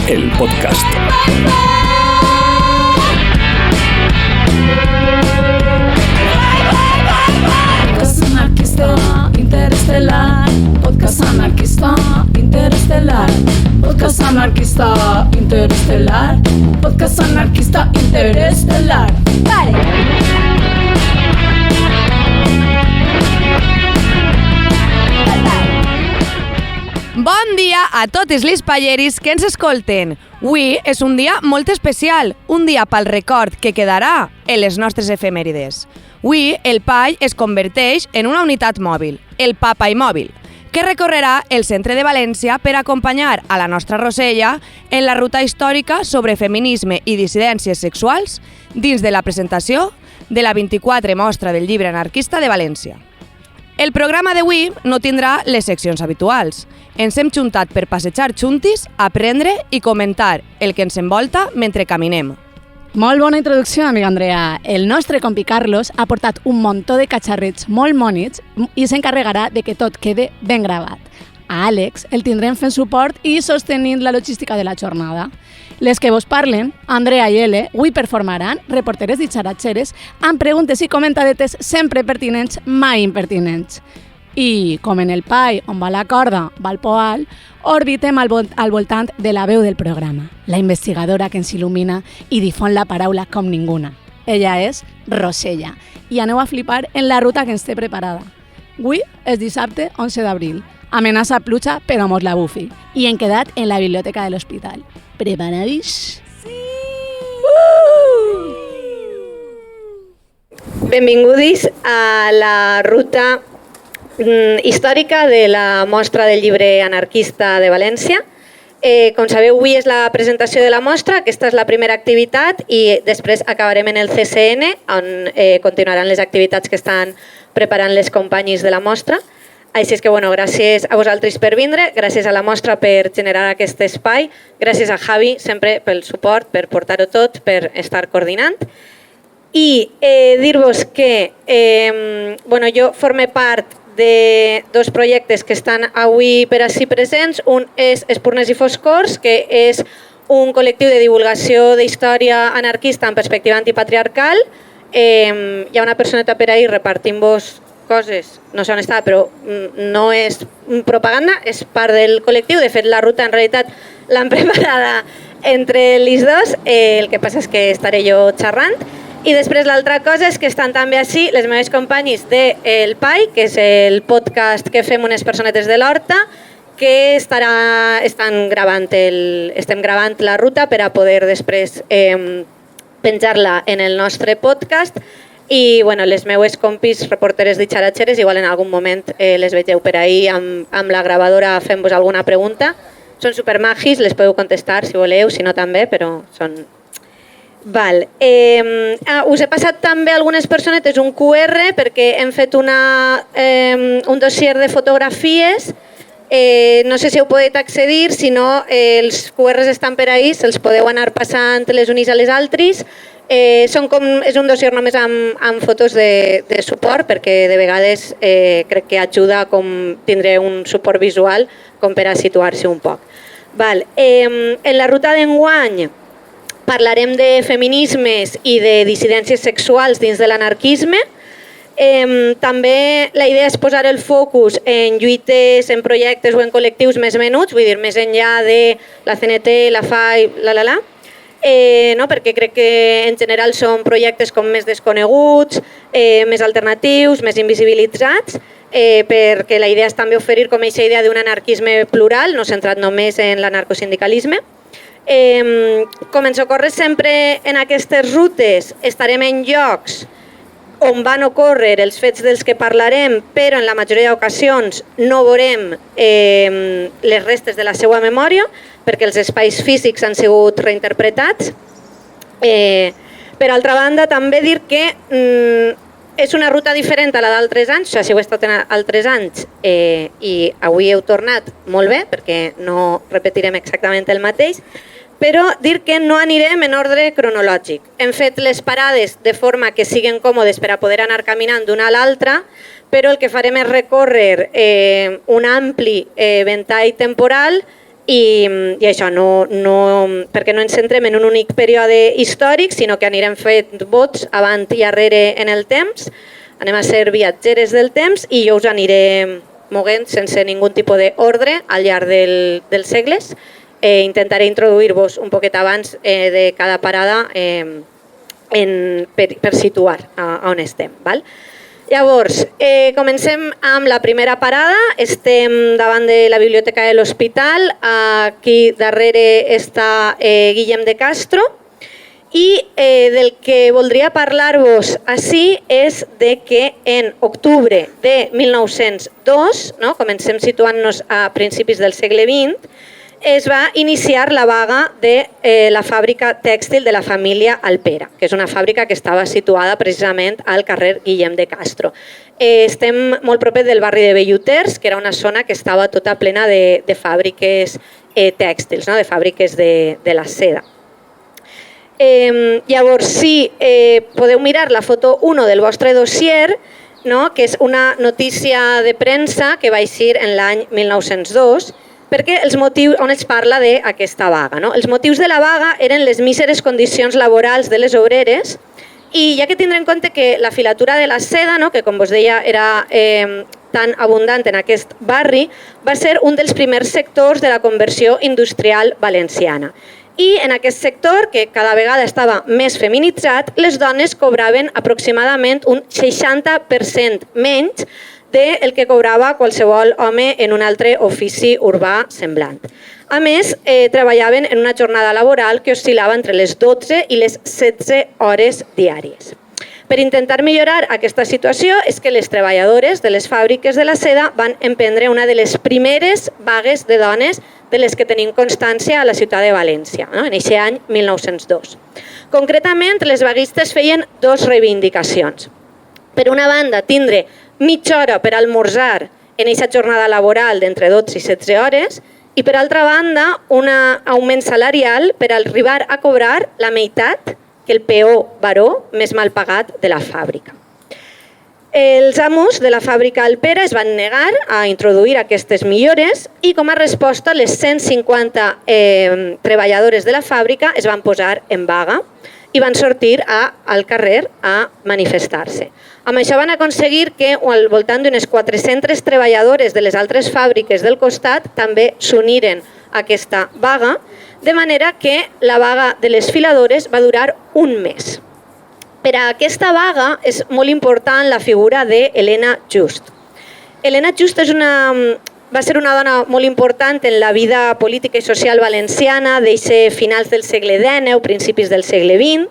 el podcast. Podcast anarquista interestelar. Podcast anarquista interestelar. Podcast anarquista interestelar. Podcast anarquista interestelar. Vale. Bon dia a totes les palleris que ens escolten. Avui és un dia molt especial, un dia pel record que quedarà en les nostres efemèrides. Avui el PAI es converteix en una unitat mòbil, el PAPAI Mòbil, que recorrerà el centre de València per acompanyar a la nostra Rosella en la ruta històrica sobre feminisme i dissidències sexuals dins de la presentació de la 24 Mostra del Llibre Anarquista de València. El programa d'avui no tindrà les seccions habituals. Ens hem juntat per passejar juntis, aprendre i comentar el que ens envolta mentre caminem. Molt bona introducció, amiga Andrea. El nostre compi Carlos ha portat un muntó de catxarrets molt mònics i s'encarregarà de que tot quede ben gravat. A Àlex el tindrem fent suport i sostenint la logística de la jornada. Les que vos parlen, Andrea i Ele, avui performaran reporteres ditxaratxeres amb preguntes i comentadetes sempre pertinents, mai impertinents. I, com en el PAI, on va la corda, va el poal, orbitem al voltant de la veu del programa, la investigadora que ens il·lumina i difon la paraula com ninguna. Ella és Rosella, i aneu a flipar en la ruta que ens té preparada. Avui és dissabte 11 d'abril, amenaça pluja però mos la bufi, i hem quedat en la biblioteca de l'hospital. Preparadis? Sí! Benvinguts a la ruta històrica de la Mostra del Llibre Anarquista de València. Com sabeu, avui és la presentació de la mostra, aquesta és la primera activitat i després acabarem en el CCN, on continuaran les activitats que estan preparant les companyis de la mostra. Així és que, gràcies a vosaltres per vindre, gràcies a la mostra per generar aquest espai, gràcies a Javi sempre pel suport, per portar-ho tot, per estar coordinant. I dir-vos que jo formo part de dos projectes que estan avui per ací presents. Un és Espurnes i Foscors, que és un col·lectiu de divulgació d'història anarquista en perspectiva antipatriarcal. Hi ha una personeta per ahí repartint-vos coses, no sé on està, però no és propaganda, és part del col·lectiu. De fet, la ruta en realitat l'han preparada entre els dos, el que passa és que estaré jo xerrant. I després l'altra cosa és que estan també així les meves companyis del PAI, que és el podcast que fem unes personetes de l'Horta, que estem gravant la ruta per a poder després penjar-la en el nostre podcast. I les meues compis reporteres ditxaratxeres, igual en algun moment les vegeu per ahí amb la gravadora fent-vos alguna pregunta. Són supermagis, les podeu contestar si voleu, si no també, però són... Us he passat també a algunes personetes un QR perquè hem fet un dossier de fotografies. No sé si heu pogut accedir, si no els QRs estan per ahí, se'ls podeu anar passant les unes a les altres. És un dossier només amb fotos de suport perquè de vegades crec que ajuda com tindre un suport visual com per a situar-se un poc. En la ruta d'enguany parlarem de feminismes i de dissidències sexuals dins de l'anarquisme. També la idea és posar el focus en lluites, en projectes o en col·lectius més menuts, vull dir, més enllà de la CNT, la FAI, perquè crec que en general són projectes com més desconeguts, més alternatius, més invisibilitzats, perquè la idea és també oferir com aquesta idea d'un anarquisme plural, no centrat només en l'anarcosindicalisme. Com ens ocorre sempre en aquestes rutes, estarem en llocs on van ocórrer els fets dels que parlarem, però en la majoria d'ocasions no veurem les restes de la seva memòria, perquè els espais físics han sigut reinterpretats. Per altra banda, també dir que és una ruta diferent a la d'altres anys, si heu estat en altres anys i avui heu tornat molt bé, perquè no repetirem exactament el mateix, però dir que no anirem en ordre cronològic. Hem fet les parades de forma que siguin còmodes per a poder anar caminant d'una a l'altra, però el que farem és recórrer un ampli ventall temporal I això, perquè no ens centrem en un únic període històric, sinó que anirem fent vots avant i darrere en el temps, anem a ser viatgeres del temps i jo us aniré moguent sense ningú tipus d'ordre al llarg dels segles. Intentaré introduir-vos un poquet abans de cada parada per situar on estem. Val? Llavors, comencem amb la primera parada. Estem davant de la Biblioteca de l'Hospital. Aquí darrere està Guillem de Castro. I del que voldria parlar-vos així és de que en octubre de 1902, comencem situant-nos a principis del segle XX, es va iniciar la vaga de la fàbrica tèxtil de la família Alpera, que és una fàbrica que estava situada precisament al carrer Guillem de Castro. Estem molt propet del barri de Belluters, que era una zona que estava tota plena de fàbriques tèxtils, de fàbriques de la seda. Llavors, si podeu mirar la foto 1 del vostre dossier, que és una notícia de premsa que va eixir en l'any 1902, perquè els motius on es parla d'aquesta vaga. Els motius de la vaga eren les míseres condicions laborals de les obreres i hi ha que tindre en compte que la filatura de la seda, que com vos deia era tan abundant en aquest barri, va ser un dels primers sectors de la conversió industrial valenciana. I en aquest sector, que cada vegada estava més feminitzat, les dones cobraven aproximadament un 60% menys del que cobrava qualsevol home en un altre ofici urbà semblant. A més, treballaven en una jornada laboral que oscil·lava entre les 12 i les 16 hores diàries. Per intentar millorar aquesta situació és que les treballadores de les fàbriques de la seda van emprendre una de les primeres vagues de dones de les que tenim constància a la ciutat de València, en aquest any 1902. Concretament, les vaguistes feien dues reivindicacions. Per una banda, tindre mitja hora per almorzar en aquesta jornada laboral d'entre 12 i 16 hores i per altra banda un augment salarial per arribar a cobrar la meitat que el peó baró més mal pagat de la fàbrica. Els amos de la fàbrica Alpera es van negar a introduir aquestes millores i com a resposta les 150 treballadores de la fàbrica es van posar en vaga i van sortir al carrer a manifestar-se. Amb això van aconseguir que al voltant d'unes 400 treballadores de les altres fàbriques del costat també s'uniren a aquesta vaga, de manera que la vaga de les filadores va durar un mes. Per a aquesta vaga és molt important la figura d'Helena Just. Helena Just va ser una dona molt important en la vida política i social valenciana d'aquests finals del segle XIX, principis del segle XX.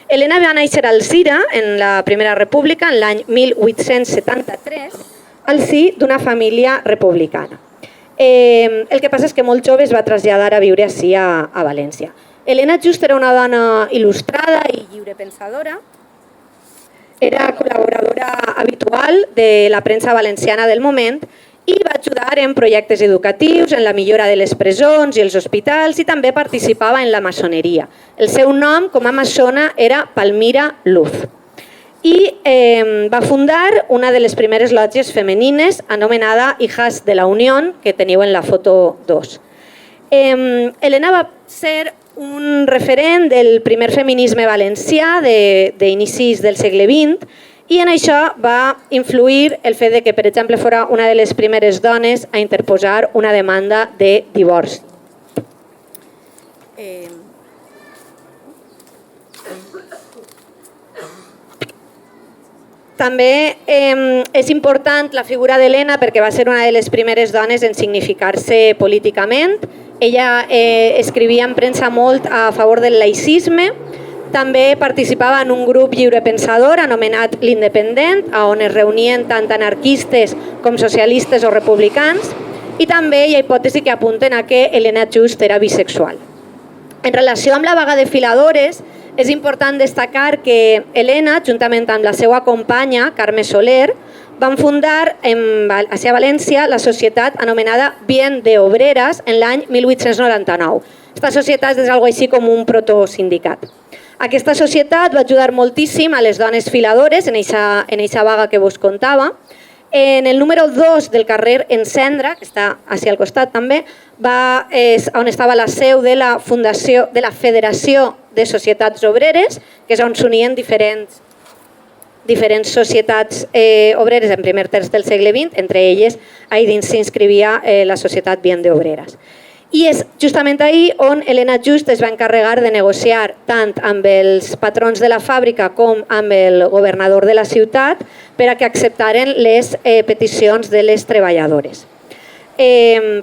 Helena va néixer a Alzira, en la Primera República, en l'any 1873, al si d'una família republicana. El que passa és que molt jove es va traslladar a viure així a València. Helena Just era una dona il·lustrada i lliurepensadora. Era col·laboradora habitual de la premsa valenciana del moment i va ajudar en projectes educatius, en la millora de les presons i els hospitals i també participava en la maçoneria. El seu nom com a maçona era Palmira Luz. I va fundar una de les primeres lògies femenines anomenada Hijas de la Unión, que teniu en la foto 2. Helena va ser un referent del primer feminisme valencià d'inicis del segle XX i en això va influir el fet que, per exemple, fora una de les primeres dones a interposar una demanda de divorci. També és important la figura d'Helena perquè va ser una de les primeres dones en significar-se políticament. Ella escrivia en premsa molt a favor del laïcisme. També participava en un grup lliurepensador anomenat l'Independent, on es reunien tant anarquistes com socialistes o republicans. I també hi ha hipòtesi que apunten a que Helena Just era bisexual. En relació amb la vaga de filadores, és important destacar que Helena, juntament amb la seva companya, Carme Soler, van fundar a València la societat anomenada Bien de Obreres en l'any 1899. Aquesta societat és algo així com un protosindicat. Aquesta societat va ajudar moltíssim a les dones filadores en aquesta vaga que vos contava. En el número 2 del carrer Encendre, que està així al costat també, és on estava la seu de la Fundació de la Federació de Societats Obreres, que és on s'unien diferents societats obreres en primer terç del segle XX, entre elles ahí dins s'inscrivia la Societat Bien de Obreres. I és justament ahí on Helena Just es va encarregar de negociar tant amb els patrons de la fàbrica com amb el governador de la ciutat per a que acceptaren les peticions de les treballadores.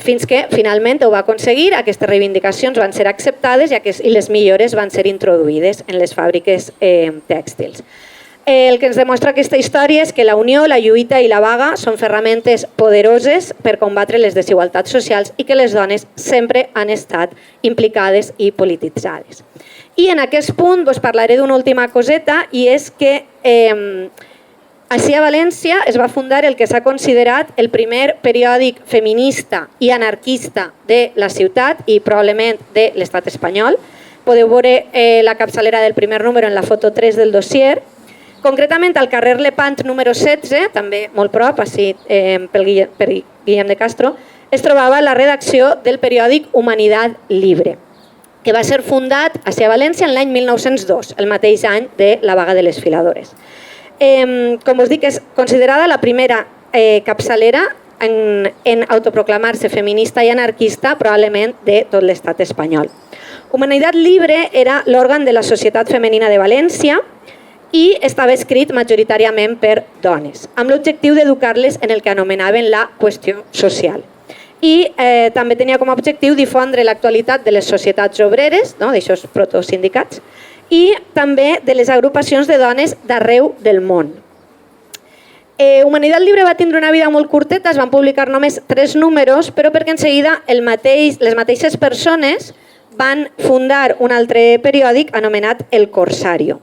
Fins que finalment ho va aconseguir, aquestes reivindicacions van ser acceptades i les millores van ser introduïdes en les fàbriques tèxtils. El que ens demostra aquesta història és que la unió, la lluita i la vaga són ferramentes poderoses per combatre les desigualtats socials i que les dones sempre han estat implicades i polititzades. I en aquest punt us parlaré d'una última coseta i és que així a València es va fundar el que s'ha considerat el primer periòdic feminista i anarquista de la ciutat i probablement de l'estat espanyol. Podeu veure la capçalera del primer número en la foto 3 del dossier. Concretament, al carrer Lepant número 16, també molt prop, així per Guillem de Castro, es trobava la redacció del periòdic Humanidad Libre, que va ser fundat a València en l'any 1902, el mateix any de la vaga de les filadores. Com us dic, és considerada la primera capçalera en autoproclamar-se feminista i anarquista, probablement de tot l'estat espanyol. Humanidad Libre era l'òrgan de la Societat Femenina de València, i estava escrit majoritàriament per dones, amb l'objectiu d'educar-les en el que anomenaven la qüestió social. I també tenia com a objectiu difondre l'actualitat de les societats obreres, d'aixòs protosindicats, i també de les agrupacions de dones d'arreu del món. Humanidad Libre va tindre una vida molt curteta, es van publicar només 3 números, però perquè en seguida les mateixes persones van fundar un altre periòdic anomenat El Corsario.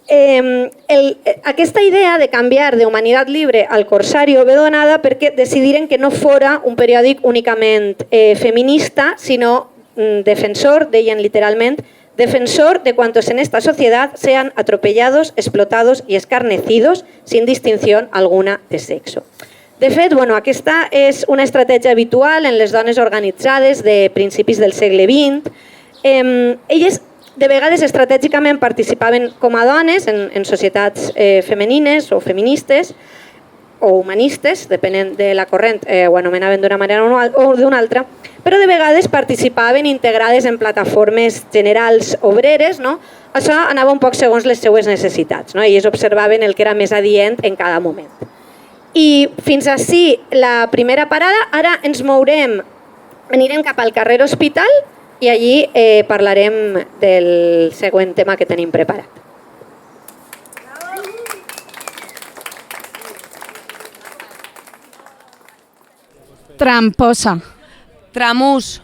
Aquesta idea de canviar de Humanidad Libre al Corsario ve donada perquè decidiren que no fora un periòdic únicament feminista, sinó defensor, deien literalment, defensor de cuantos en esta sociedad sean atropellados, explotados y escarnecidos sin distinción alguna de sexo. De fet, aquesta és una estratègia habitual en les dones organitzades de principis del segle XX. Elles de vegades estratègicament participaven com a dones en societats femenines o feministes o humanistes, depenent de la corrent, ho anomenaven d'una manera o d'una altra, però de vegades participaven integrades en plataformes generals obreres. Això anava un poc segons les seues necessitats. Elles observaven el que era més adient en cada moment. I fins ací la primera parada. Ara ens mourem, anirem cap al carrer Hospital i allí parlarem del següent tema que tenim preparat. Tramposa. Tramús.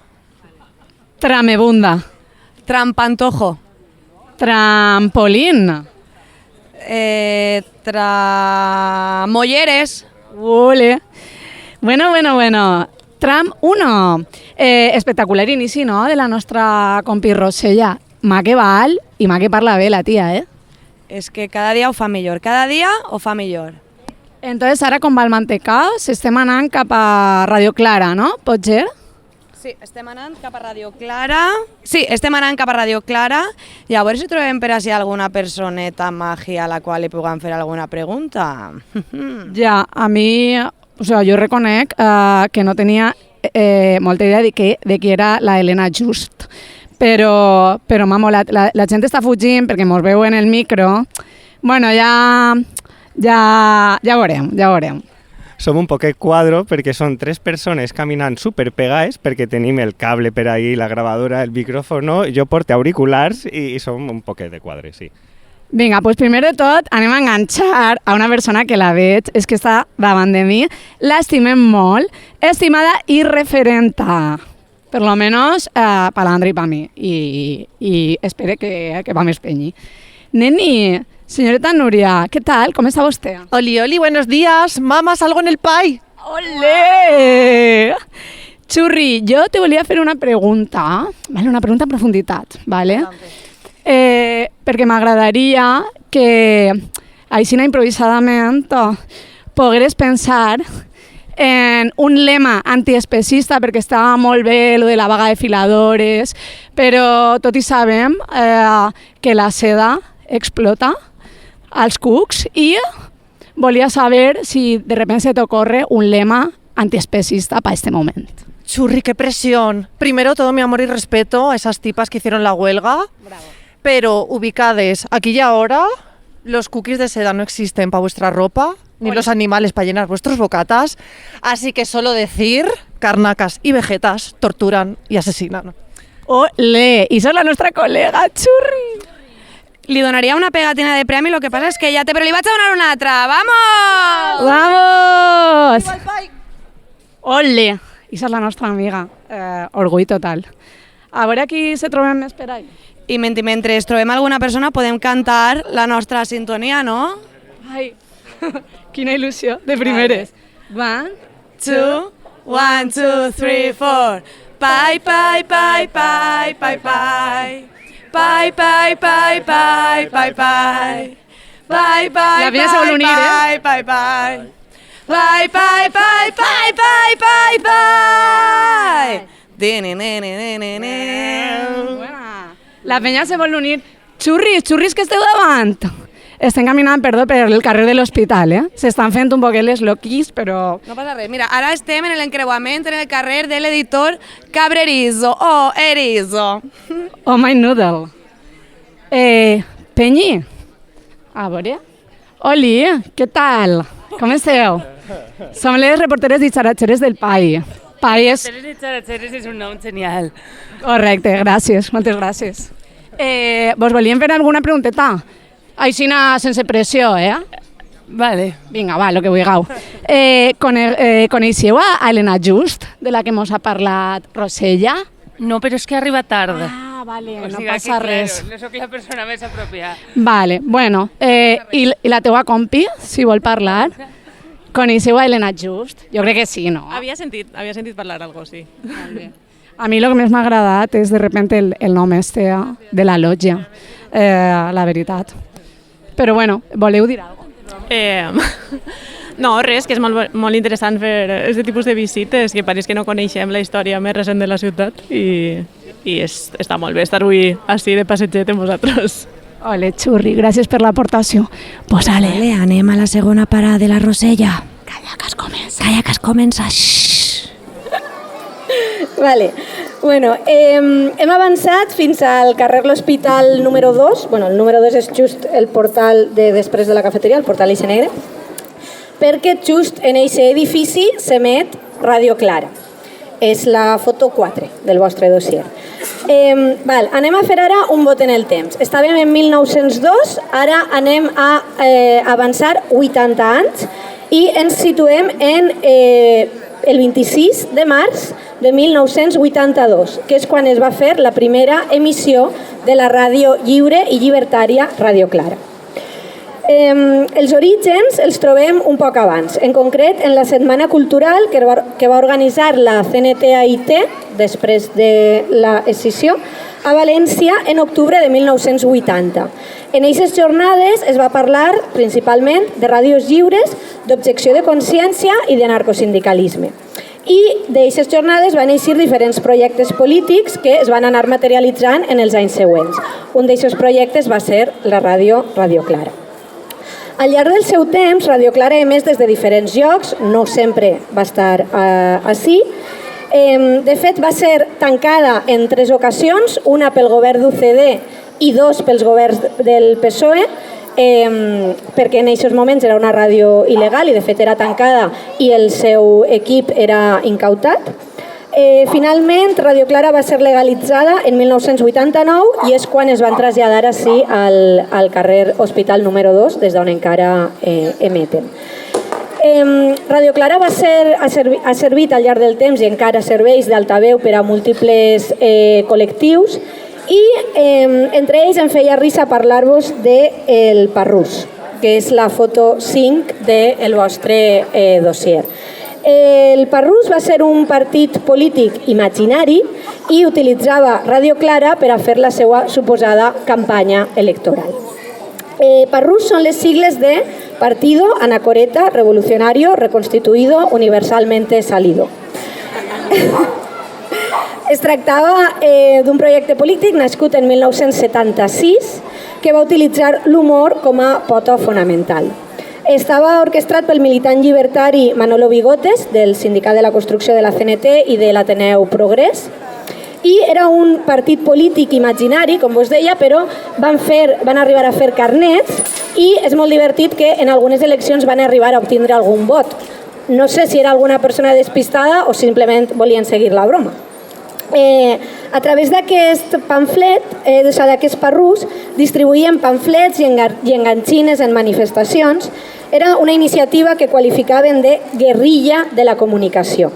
Tramebunda. Trampantojo. Trampolín. Molleres. Ole. Bueno. Tram 1. Espectacular inici, no?, de la nostra compi Rosella. Ma que val i ma que parla bé la tia, És que cada dia ho fa millor. Cada dia ho fa millor. Entonces, ara, com va el mantecàs, estem anant cap a Radio Clara, no? Pot ser? Sí, estem anant cap a Radio Clara. Sí, estem anant cap a Radio Clara. I a veure si trobem per així alguna personeta màgia a la qual li puguem fer alguna pregunta. Ja, a mi, jo reconec que no tenia molta idea de qui era la Helena Just, però m'ha molat. La gent està fugint perquè mos veu en el micro. Bueno, ja veurem. Som un poquet quadro perquè són 3 persones caminant superpegades perquè tenim el cable per ahí, la gravadora, el micròfono, jo porto auriculars i som un poquet de quadre, sí. Vinga, doncs primer de tot anem a enganxar a una persona que la veig, és que està davant de mi, l'estimem molt, estimada i referenta, per lo menos per l'Andri i per mi, i espero que va més penyi. Neni, señorita Nuria, ¿qué tal? ¿Cómo está usted? Oli, buenos días. Mamá, salgo en el pie. ¡Olé! Churri, jo te volia fer una pregunta, vale? Una pregunta en profunditat, vale? Perquè m'agradaria que, així improvisadament, pogueres pensar en un lema antiespecista, perquè estava molt bé lo de la vaga de filadores, però tot i sabem que la seda explota als cucs i volia saber si de repente se te ocurre un lema antiespecista para este momento. Churri, qué presión. Primero, todo mi amor y respeto a esas tipas que hicieron la huelga. Bravo. Pero ubicades, aquí y ahora, los cookies de seda no existen para vuestra ropa, ni los animales para llenar vuestros bocatas. Así que solo decir, carnacas y vegetas torturan y asesinan. ¡Ole! Y esa es la nuestra colega, Churri. Li donaria una pegatina de premi, lo que passa és que ja té, però li vaig a donar una altra. ¡Vamos! ¡Vamos! ¡Ole! I esa és la nostra amiga. Orgull total. A veure qui se trobem més per ahí. I mentre trobem alguna persona podem cantar la nostra sintonia, no? Ai, quina il·lusió, de primeres. 1, 2, 1, 2, 3, 4. Pai, pai, pai, pai, pai, pai. Pai, pai, pai, pai, pai, pai. Pai, pai, la Peña se vol unir, pai, pai, pai. Pai, pai, pai, pai, pai, pai, pai. La Peña se vol unir. Xurris que esteu davant. Estem caminant, perdó, per el carrer de l'Hospital, S'estan fent un poquet les loquis, però... No passa res. Mira, ara estem en l'encreuament en el carrer de l'editor Cabrerizo. Oh, Erizo. Oh, my noodle. Penyi. A veure. Oli, què tal? Com esteu? Som les reporteres ditxaratxeres del PAI. PAI és... Reporteres ditxaratxeres és un nom genial. Correcte, gràcies, moltes gràcies. Vos volíem fer alguna pregunteta? Aixina sense pressió, Vale. Vinga, va, lo que vulgueu. Coneixeu a Elena Just, de la que mos ha parlat Rosella? No, però és que arriba tard. Ah, vale, o no sigui passa que, res. Claro, no sóc la persona més apropiada. Vale, bueno, i la teua compi, si vol parlar? Coneixeu a Elena Just? Jo crec que sí, no? Havia sentit parlar algo, sí. A mi el que més m'ha agradat és de repente el nom este de la lotja, la veritat. Però bueno, voleu dir alguna cosa? No, res, que és molt interessant fer aquest tipus de visites, que pareix que no coneixem la història més recent de la ciutat i està molt bé estar avui així de passeget amb vosaltres. Ole, Xurri, gràcies per l'aportació. Pues ale. Vale, anem a la segona parada de la Rosella. Calla, que es comença. Calla, que es comença. Xxxt. Vale. Bueno, hem avançat fins al carrer l'Hospital número 2. Bueno, el número 2 és just el portal de després de la cafeteria, el portal Eixe Negre, perquè just en aquest edifici s'emet Ràdio Clara. És la foto 4 del vostre dossier. Anem a fer ara un bot en el temps. Estàvem en 1902, ara anem a avançar 80 anys i ens situem en el 26 de març de 1982, que és quan es va fer la primera emissió de la ràdio lliure i llibertària Ràdio Clara. Els orígens els trobem un poc abans, en concret en la Setmana Cultural que va organitzar la CNT-AIT després de la escissió a València en octubre de 1980. En aquestes jornades es va parlar principalment de ràdios lliures, d'objecció de consciència i de narcosindicalisme. I d'aquestes jornades van eixir diferents projectes polítics que es van anar materialitzant en els anys següents. Un d'aquests projectes va ser la ràdio Clara. Al llarg del seu temps, Ràdio Clara ha emès des de diferents llocs, no sempre va estar així. De fet, va ser tancada en 3 ocasions, una pel govern d'UCD i 2 pels governs del PSOE, perquè en aquests moments era una ràdio il·legal i de fet era tancada i el seu equip era incautat. Finalment, Ràdio Clara va ser legalitzada en 1989 i és quan es van traslladar així al carrer Hospital número 2, des d'on encara emeten. Ràdio Clara ha servit al llarg del temps i encara serveix d'altaveu per a múltiples col·lectius i entre ells em feia risa parlar-vos del Parrús, que és la foto 5 del vostre dossier. El Parrús va ser un partit polític imaginari i utilitzava Ràdio Clara per a fer la seva suposada campanya electoral. Parrús són les sigles de Partido anacoreta, revolucionario, reconstituido, universalmente salido. Es tractava d'un projecte polític nascut en 1976 que va utilitzar l'humor com a pota fonamental. Estava orquestrat pel militant llibertari Manolo Bigotes, del Sindicat de la Construcció de la CNT i de l'Ateneu Progrés, i era un partit polític imaginari, com vos deia, però van arribar a fer carnets i és molt divertit que en algunes eleccions van arribar a obtindre algun vot. No sé si era alguna persona despistada o simplement volien seguir la broma. A través d'aquest pamflet, d'aquest parrús, distribuïen pamflets i enganxines en manifestacions. Era una iniciativa que qualificaven de guerrilla de la comunicació.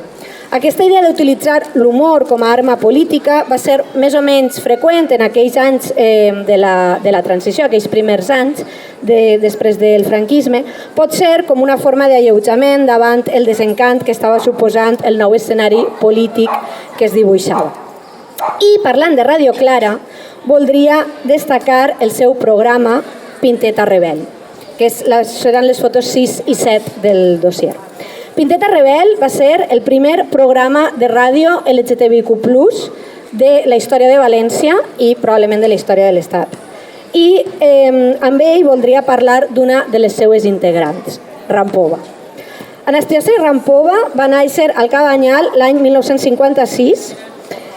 Aquesta idea d'utilitzar l'humor com a arma política va ser més o menys freqüent en aquells anys de la transició, aquells primers anys després del franquisme. Pot ser com una forma d'alleujament davant el desencant que estava suposant el nou escenari polític que es dibuixava. I parlant de Ràdio Clara, voldria destacar el seu programa Pinteta Rebel, que seran les fotos 6 i 7 del dossier. Pinteta Rebel va ser el primer programa de ràdio LGTBIQ+ de la història de València i probablement de la història de l'Estat. I amb ell voldria parlar d'una de les seues integrants, Rampova. Anastasia Rampova va néixer al Cabanyal l'any 1956.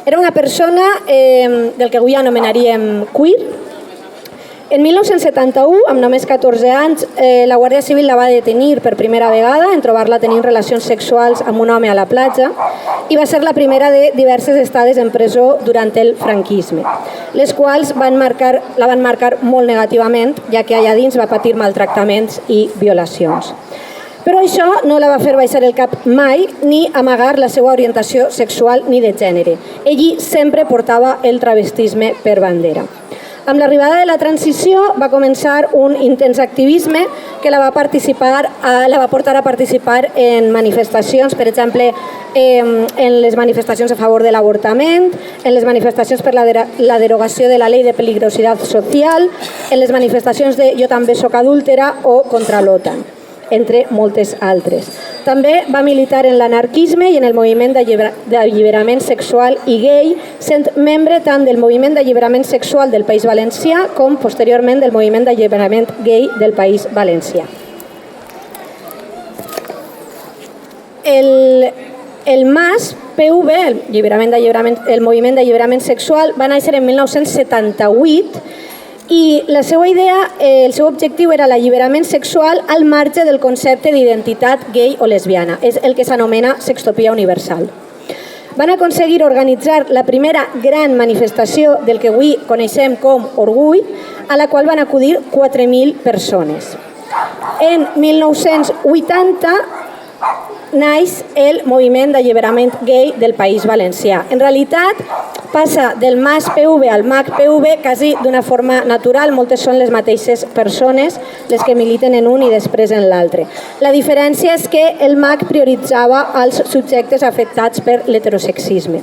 Era una persona del que avui anomenaríem queer. En 1971, amb només 14 anys, la Guàrdia Civil la va detenir per primera vegada en trobar-la tenint relacions sexuals amb un home a la platja i va ser la primera de diverses estades en presó durant el franquisme, les quals la van marcar molt negativament, ja que allà dins va patir maltractaments i violacions. Però això no la va fer baixar el cap mai ni amagar la seva orientació sexual ni de gènere. Ell sempre portava el travestisme per bandera. Amb l'arribada de la transició va començar un intens activisme que la va portar a participar en manifestacions, per exemple, en les manifestacions a favor de l'avortament, en les manifestacions per la derogació de la llei de peligrositat social, en les manifestacions de Jo també soc adúltera o contra l'OTAN, entre moltes altres. També va militar en l'anarquisme i en el moviment d'alliberament sexual i gay, sent membre tant del moviment d'alliberament sexual del País Valencià com posteriorment del moviment d'alliberament gay del País Valencià. El MAS PV, el moviment d'alliberament sexual, va néixer en 1978 i la seva idea, el seu objectiu era l'alliberament sexual al marge del concepte d'identitat gay o lesbiana. És el que s'anomena sextopia universal. Van aconseguir organitzar la primera gran manifestació del que avui coneixem com Orgull, a la qual van acudir 4.000 persones. En 1980 naix el moviment d'alliberament gay del País Valencià. En realitat, passa del MAS PV al MAC PV quasi d'una forma natural. Moltes són les mateixes persones les que militen en un i després en l'altre. La diferència és que el MAC prioritzava els subjectes afectats per l'heterosexisme.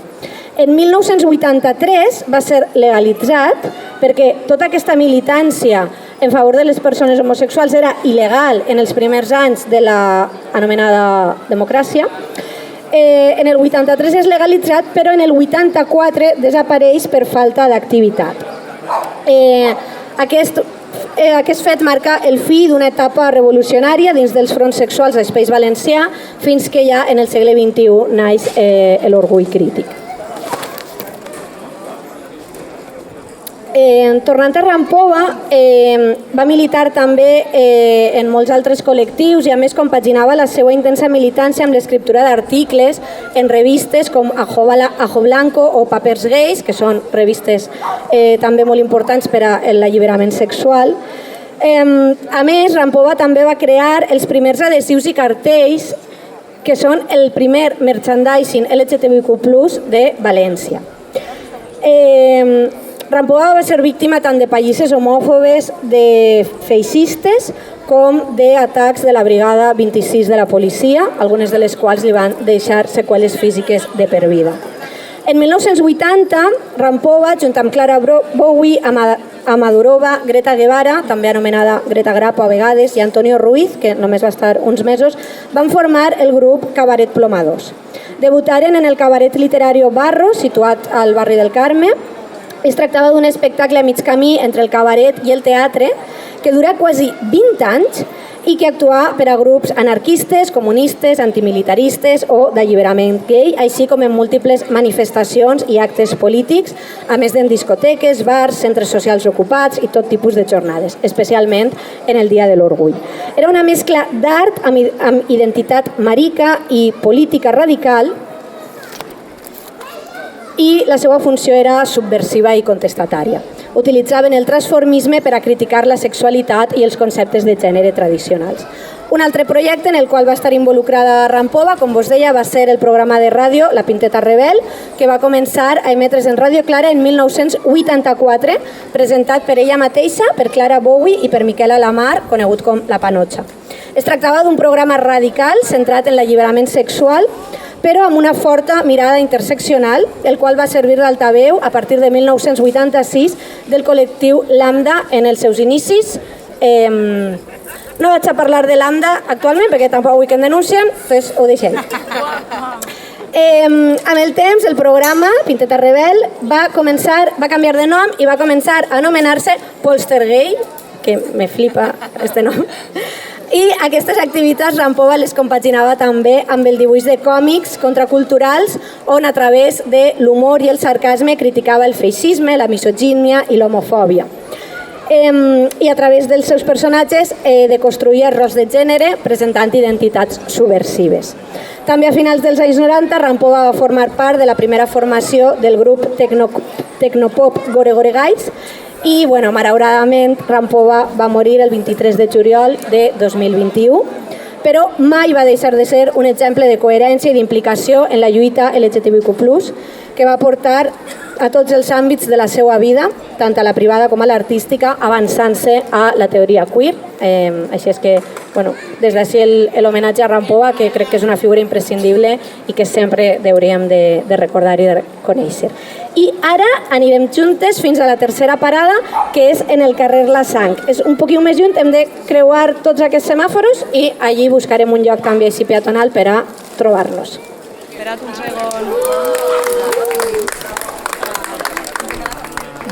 En 1983 va ser legalitzat perquè tota aquesta militància en favor de les persones homosexuals era il·legal en els primers anys de l'anomenada democràcia. En el 83 és legalitzat, però en el 84 desapareix per falta d'activitat. Aquest fet marca el fi d'una etapa revolucionària dins dels fronts sexuals al País Valencià fins que ja en el segle XXI naix l'orgull crític. Tornant a Rampova, va militar també en molts altres col·lectius i a més compaginava la seva intensa militància amb l'escriptura d'articles en revistes com Ajo Blanco o Papers Gais, que són revistes també molt importants per a l'alliberament sexual. A més, Rampova també va crear els primers adhesius i cartells que són el primer merchandising LGTBIQ+ de València. Rampova va ser víctima tant de pallisses homòfobes, de feixistes, com d'atacs de la Brigada 26 de la policia, algunes de les quals li van deixar seqüeles físiques de per vida. En 1980, Rampova, junt amb Clara Bowie, Amadorova, Greta Guevara, també anomenada Greta Grapo a vegades, i Antonio Ruiz, que només va estar uns mesos, van formar el grup Cabaret Plomados. Debutaren en el cabaret literari Barro, situat al barri del Carme. Es tractava d'un espectacle a mig camí entre el cabaret i el teatre que dura quasi 20 anys i que actua per a grups anarquistes, comunistes, antimilitaristes o d'alliberament gay, així com en múltiples manifestacions i actes polítics, a més d'en discoteques, bars, centres socials ocupats i tot tipus de jornades, especialment en el Dia de l'Orgull. Era una mescla d'art amb identitat marica i política radical, i la seva funció era subversiva i contestatària. Utilitzaven el transformisme per a criticar la sexualitat i els conceptes de gènere tradicionals. Un altre projecte en el qual va estar involucrada Rampova, com vos deia, va ser el programa de ràdio La Pinteta Rebel, que va començar a emetre's en Ràdio Clara en 1984, presentat per ella mateixa, per Clara Bowie i per Miquel Alamar, conegut com La Panotxa. Es tractava d'un programa radical centrat en l'alliberament sexual, però amb una forta mirada interseccional, el qual va servir d'altaveu a partir de 1986 del col·lectiu Lambda en els seus inicis. No vaig a parlar de Lambda actualment perquè tampoc vull que em denuncien, doncs ho deixem. Amb el temps, el programa Pinteta Rebel va canviar de nom i va començar a anomenar-se Poltergay, que me flipa este nom. I aquestes activitats Rampova les compaginava també amb el dibuix de còmics contraculturals on a través de l'humor i el sarcasme criticava el feixisme, la misogínia i l'homofòbia. I a través dels seus personatges deconstruïa rols de gènere presentant identitats subversives. També a finals dels anys 90 Rampova va formar part de la primera formació del grup Tecnopop Gore Gore Guys i, malauradament, Rampova va morir el 23 de juliol de 2021, però mai va deixar de ser un exemple de coherència i d'implicació en la lluita LGTBIQ+, que va portar a tots els àmbits de la seva vida, tant a la privada com a l'artística, avançant-se a la teoria queer. Així és que, des d'ací l'homenatge a Rampova, que crec que és una figura imprescindible i que sempre hauríem de recordar i de conèixer. I ara anirem juntes fins a la tercera parada, que és en el carrer La Sang. És un poquit més junt, hem de creuar tots aquests semàforos i allí buscarem un lloc també així peatonal per a trobar-nos. Espera't un segon.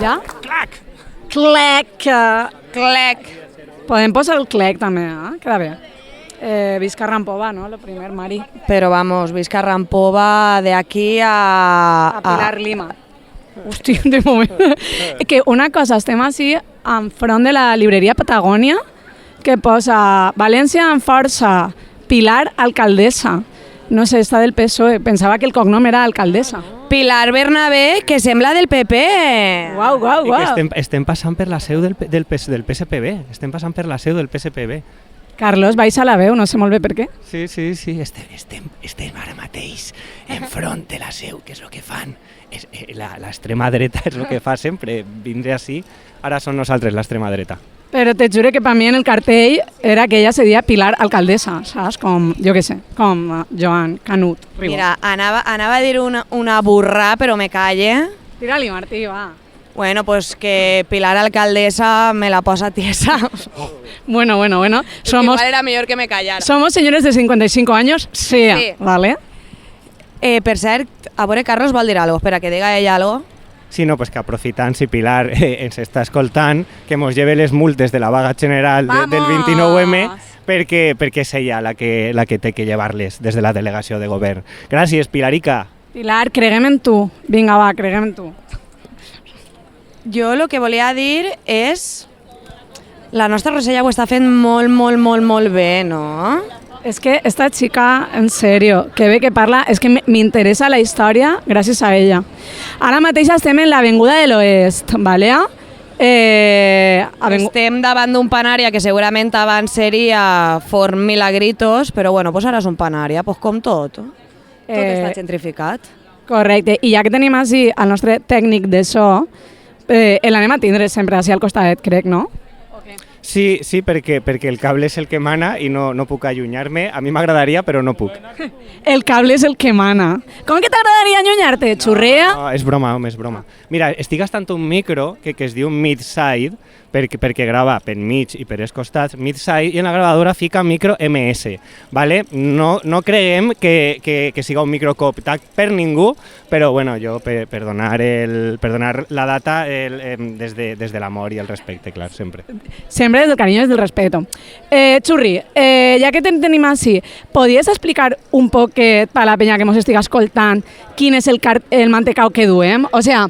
Ja? Clac! Clec! Clec! Podem posar el clec també, queda bé. Visca Rampova, ¿no? Lo primer, Mari. Però vamos, visca Rampova de aquí A Pilar Lima. Hòstia, de moment. Que una cosa, estem així enfront de la libreria Patagònia, que posa València en força, Pilar alcaldessa. No sé, està del PSOE. Pensava que el cognom era alcaldessa. Pilar Bernabé, que sembla del PP. Uau, uau, I uau. que estem passant per la seu del PSPB. Estem passant per la seu del PSPB. Carlos, baixa la veu, no sé molt bé per què. Sí. Estem ara mateix enfront de la seu, que és el que fan. L'extrema dreta és el que fa sempre, vindre així. Ara són nosaltres l'extrema dreta. Però te juro que per mi en el cartell era que ella seria Pilar alcaldessa, saps? Com, jo què sé, com Joan Canut Ribó. Mira, anava a dir una burrà, però me calle. Tira-li, Martí, va. Bueno, pues que Pilar alcaldesa me la posa tiesa. Bueno. Igual era mejor que me callara. Somos señores de 55 años, sí. ¿Vale? Per cert, a veure, Carlos vol dir alguna cosa. Espera, que diga ella algo. Sí, no, pues que aprofitant, si Pilar ens està escoltant, que mos lleve les multes de la vaga general del 29M, perquè és ella la que té que llevar-les des de la delegació de govern. Gràcies, Pilarica. Pilar, creguem en tu. Vinga, va, creguem en tu. Jo el que volia dir és... La nostra Rosella ho està fent molt bé, no? És que esta chica, en serio, que bé que parla, és que m'interessa la història gràcies a ella. Ara mateix estem en l'Avinguda de l'Oest, ¿vale? Estem davant d'un Panària que segurament abans seria Forn Milagritos, però bueno, pues ara és un Panària, pues com tot. Tot està gentrificat. Correcte, i ja que tenim així el nostre tècnic de so, l'anem a tindre sempre així al costadet, crec, no? Sí, perquè el cable és el que mana i no puc allunyar-me. A mi m'agradaria, però no puc. El cable és el que mana. Com que t'agradaria allunyar-te? Xurrea? No, és broma, home, és broma. Mira, estic gastant un micro que es diu Midside, perquè grava per mig i per els costats Midside, i en la gravadora fica micro MS, ¿vale? No creguem que siga un micro cooptat per ningú, però bueno, jo per donar la data des de l'amor i el respecte, clar, sempre. Sempre des del carinyo i des del respeto. Xurri, ja que tenim així, podries explicar un poquet per la penya que ens estigui escoltant quin és el mantecao que duem? O sea,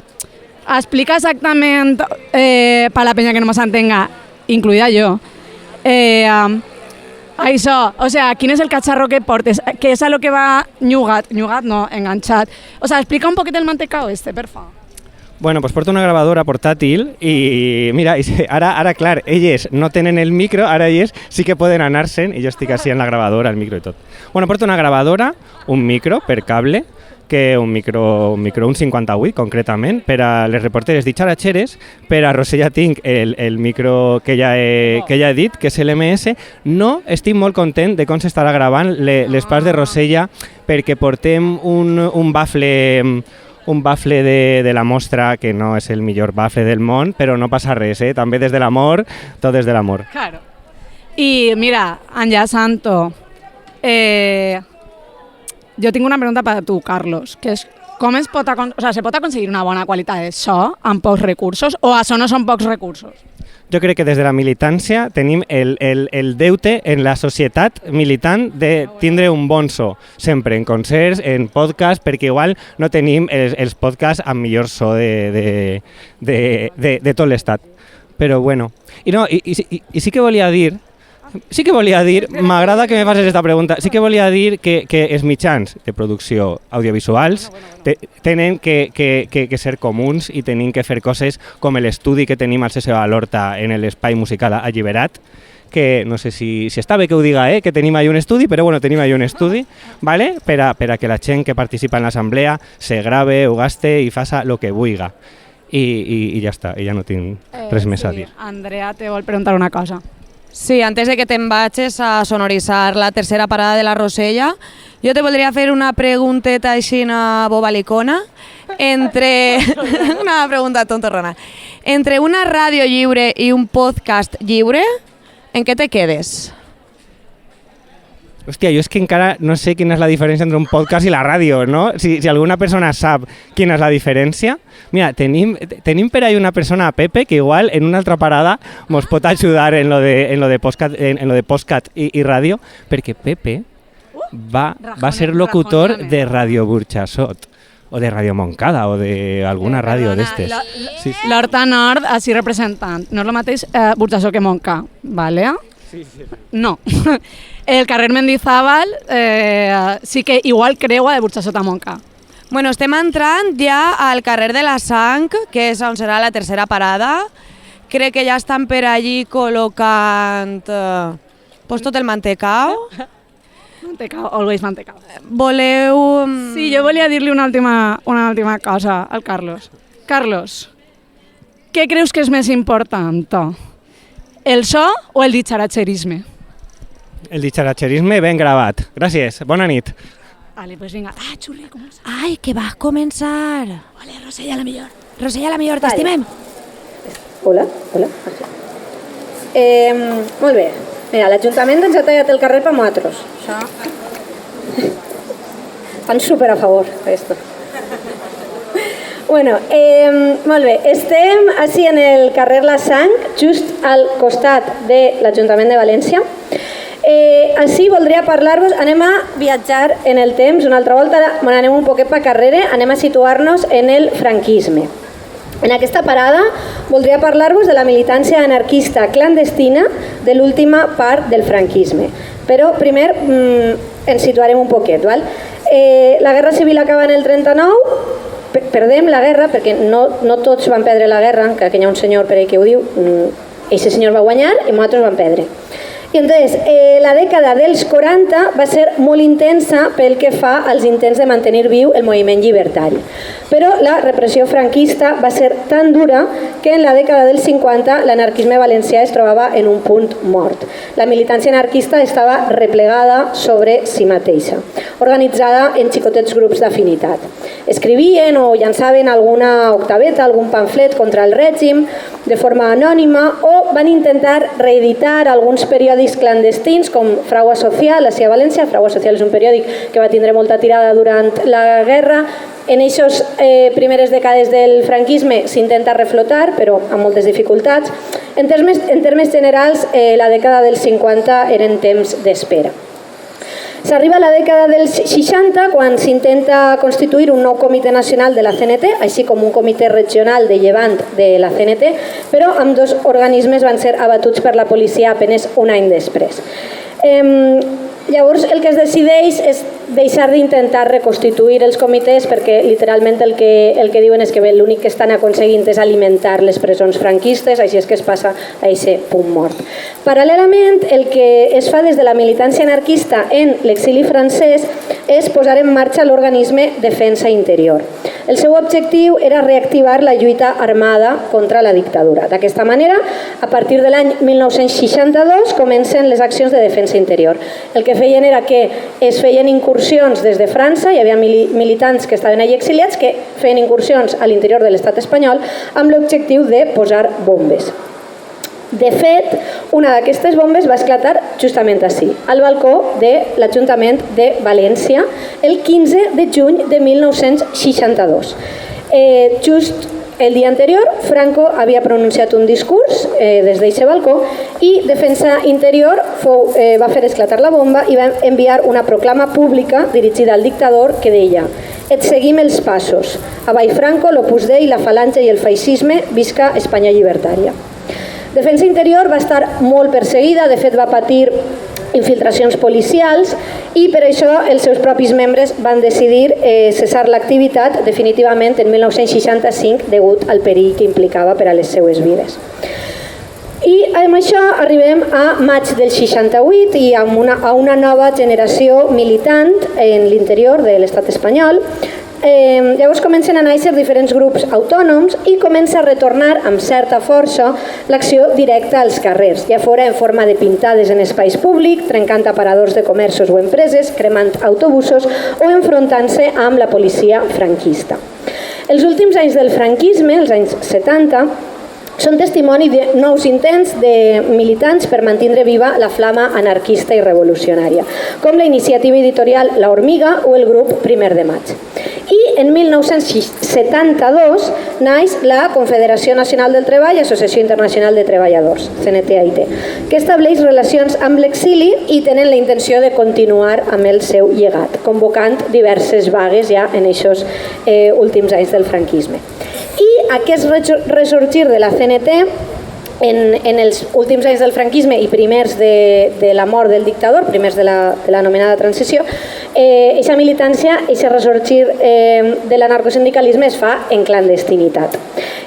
explica exactament per la penya que no m'entenga, incluïda jo, això, o sea, quin és el catxarro que portes, que és a lo que va nyugat no, enganxat. O sea, explica un poquet el mantecao per favor. Bueno, pues porto una gravadora portàtil i mira, ara clar, elles no tenen el micro, ara elles sí que poden anar-se'n i jo estic així en la gravadora, el micro i tot. Bueno, porto una gravadora, un micro per cable, que un micro 58 concretament, per a les reporteres ditxaratxeres, per a Rosella tinc el micro que ja he dit, que és l'MS. No estic molt content de com s'estarà gravant les parts de Rosella, perquè portem un bafle de la mostra que no és el millor bafle del món, però no passa res, també des de l'amor, tot des de l'amor. Claro. I mira, enllaçant-ho, jo tinc una pregunta per a tu, Carlos, que és com se pot aconseguir una bona qualitat de so amb pocs recursos, o això no són pocs recursos? Jo crec que des de la militància tenim el deute en la societat militant de tindre un bon so, sempre, en concerts, en podcast, perquè igual no tenim els podcasts amb millor so de tot l'estat. Però bueno, i sí que volia dir, m'agrada que me facis aquesta pregunta, sí que volia dir que els mitjans de producció audiovisuals tenen que ser comuns i tenim que fer coses com l'estudi que tenim al CSO a l'Horta en l'espai musical alliberat, que no sé si està bé que ho diga, que tenim ahí un estudi, però bueno, tenim ahí un estudi, ¿vale? per a que la gent que participa en l'assemblea se grave, ho gaste i faça el que vulga. I ja està, i ja no tinc res més a dir. Andrea, te vol preguntar una cosa. Sí, antes de que te'n vagis a sonorizar la tercera parada de la Rosella, jo te voldria fer una pregunteta així bobalicona, una pregunta tontorrona. Entre una ràdio lliure i un podcast lliure, en què te quedes? Hòstia, jo és que encara no sé quina és la diferència entre un podcast i la ràdio, no? Si alguna persona sap quina és la diferència. Mira, tenim per ahí una persona, Pepe, que igual en una altra parada ens pot ajudar en lo de podcast i ràdio, perquè Pepe va ser locutor de Radio Burxassot, o de Radio Montcada, o de alguna ràdio d'estes. L'Horta Nord, així representant. No és el mateix Burxassot que Montcà, ¿vale? Sí. No. El carrer Mendizábal sí que igual creua de Burxassot a Montcà. Bueno, estem entrant ja al carrer de la Sang, que és on serà la tercera parada. Crec que ja estan per allí col·locant tot el mantecao. Mantecao, always mantecao. Voleu... Sí, jo volia dir-li una última cosa al Carlos. Carlos, què creus que és més important? El so o el ditxaratxerisme? El ditxaratxerisme ben gravat. Gràcies, bona nit. Vale, pues vinga. Xurri, comença. Ai, que va començar. Vale, Rosella la millor. Rosella la millor, t'estimem. Hola. Molt bé. Mira, l'Ajuntament ens ha tallat el carrer per nosaltres. Estan súper a favor d'esto. Bueno, molt bé. Estem així en el carrer La Sang, just al costat de l'Ajuntament de València. Així voldria parlar-vos, anem a viatjar en el temps una altra volta, anem un poquet per carrere, anem a situar-nos en el franquisme. En aquesta parada voldria parlar-vos de la militància anarquista clandestina de l'última part del franquisme. Però primer ens situarem un poquet. Val? La Guerra Civil acaba en el 39, perdem la guerra, perquè no tots van perdre la guerra, que hi ha un senyor per ahí que ho diu, aquest senyor va guanyar i nosaltres vam perdre. I entonces, la dècada dels 40 va ser molt intensa pel que fa als intents de mantenir viu el moviment llibertari. Però la repressió franquista va ser tan dura que en la dècada dels 50 l'anarquisme valencià es trobava en un punt mort. La militància anarquista estava replegada sobre si mateixa, organitzada en xicotets grups d'afinitat. Escrivien o llançaven alguna octaveta, algun pamflet contra el règim de forma anònima o van intentar reeditar alguns periòdics clandestins com Fragua Social, a València. Fragua Social és un periòdic que va tindre molta tirada durant la guerra. En aquestes primeres dècades del franquisme s'intenta reflotar, però amb moltes dificultats. En termes generals, la dècada dels 50 eren temps d'espera. S'arriba a la dècada dels 60 quan s'intenta constituir un nou comitè nacional de la CNT, així com un comitè regional de llevant de la CNT, però ambdós organismes van ser abatuts per la policia apenas un any després. Llavors el que es decideix és deixar d'intentar reconstituir els comitès perquè literalment el que diuen és que l'únic que estan aconseguint és alimentar les presons franquistes, així és que es passa a aquest punt mort. Paral·lelament, el que es fa des de la militància anarquista en l'exili francès és posar en marxa l'organisme Defensa Interior. El seu objectiu era reactivar la lluita armada contra la dictadura. D'aquesta manera, a partir de l'any 1962 comencen les accions de defensa interior. El que feien era que es feien incursions des de França, hi havia militants que estaven allà exiliats que feien incursions a l'interior de l'estat espanyol amb l'objectiu de posar bombes. De fet, una d'aquestes bombes va esclatar justament ací, al balcó de l'Ajuntament de València, el 15 de juny de 1962. Just el dia anterior, Franco havia pronunciat un discurs des d'aquest balcó i Defensa Interior va fer esclatar la bomba i va enviar una proclama pública dirigida al dictador que deia: «Et seguim els passos. Avall Franco, l'Opus Dei, la Falange i el feixisme, visca Espanya llibertària». Defensa Interior va estar molt perseguida, de fet va patir infiltracions policials i per això els seus propis membres van decidir cessar l'activitat definitivament en 1965 degut al perill que implicava per a les seues vides. I amb això arribem a maig del 68 i a una nova generació militant en l'interior de l'estat espanyol. Llavors comencen a néixer diferents grups autònoms i comença a retornar amb certa força l'acció directa als carrers, ja fora en forma de pintades en espais públics, trencant aparadors de comerços o empreses, cremant autobusos o enfrontant-se amb la policia franquista. Els últims anys del franquisme, els anys 70, són testimoni de nous intents de militants per mantenir viva la flama anarquista i revolucionària, com la iniciativa editorial La Hormiga o el grup Primer de Maig. I en 1972 naix la Confederació Nacional del Treball, Associació Internacional de Treballadors, CNT-AIT, que estableix relacions amb l'exili i tenen la intenció de continuar amb el seu llegat, convocant diverses vagues ja en aquests últims anys del franquisme. I aquest ressorgir de la CNT en els últims anys del franquisme i primers de la mort del dictador, primers de l'anomenada transició, aquesta militància, aquest ressorgir de l'anarcosindicalisme es fa en clandestinitat.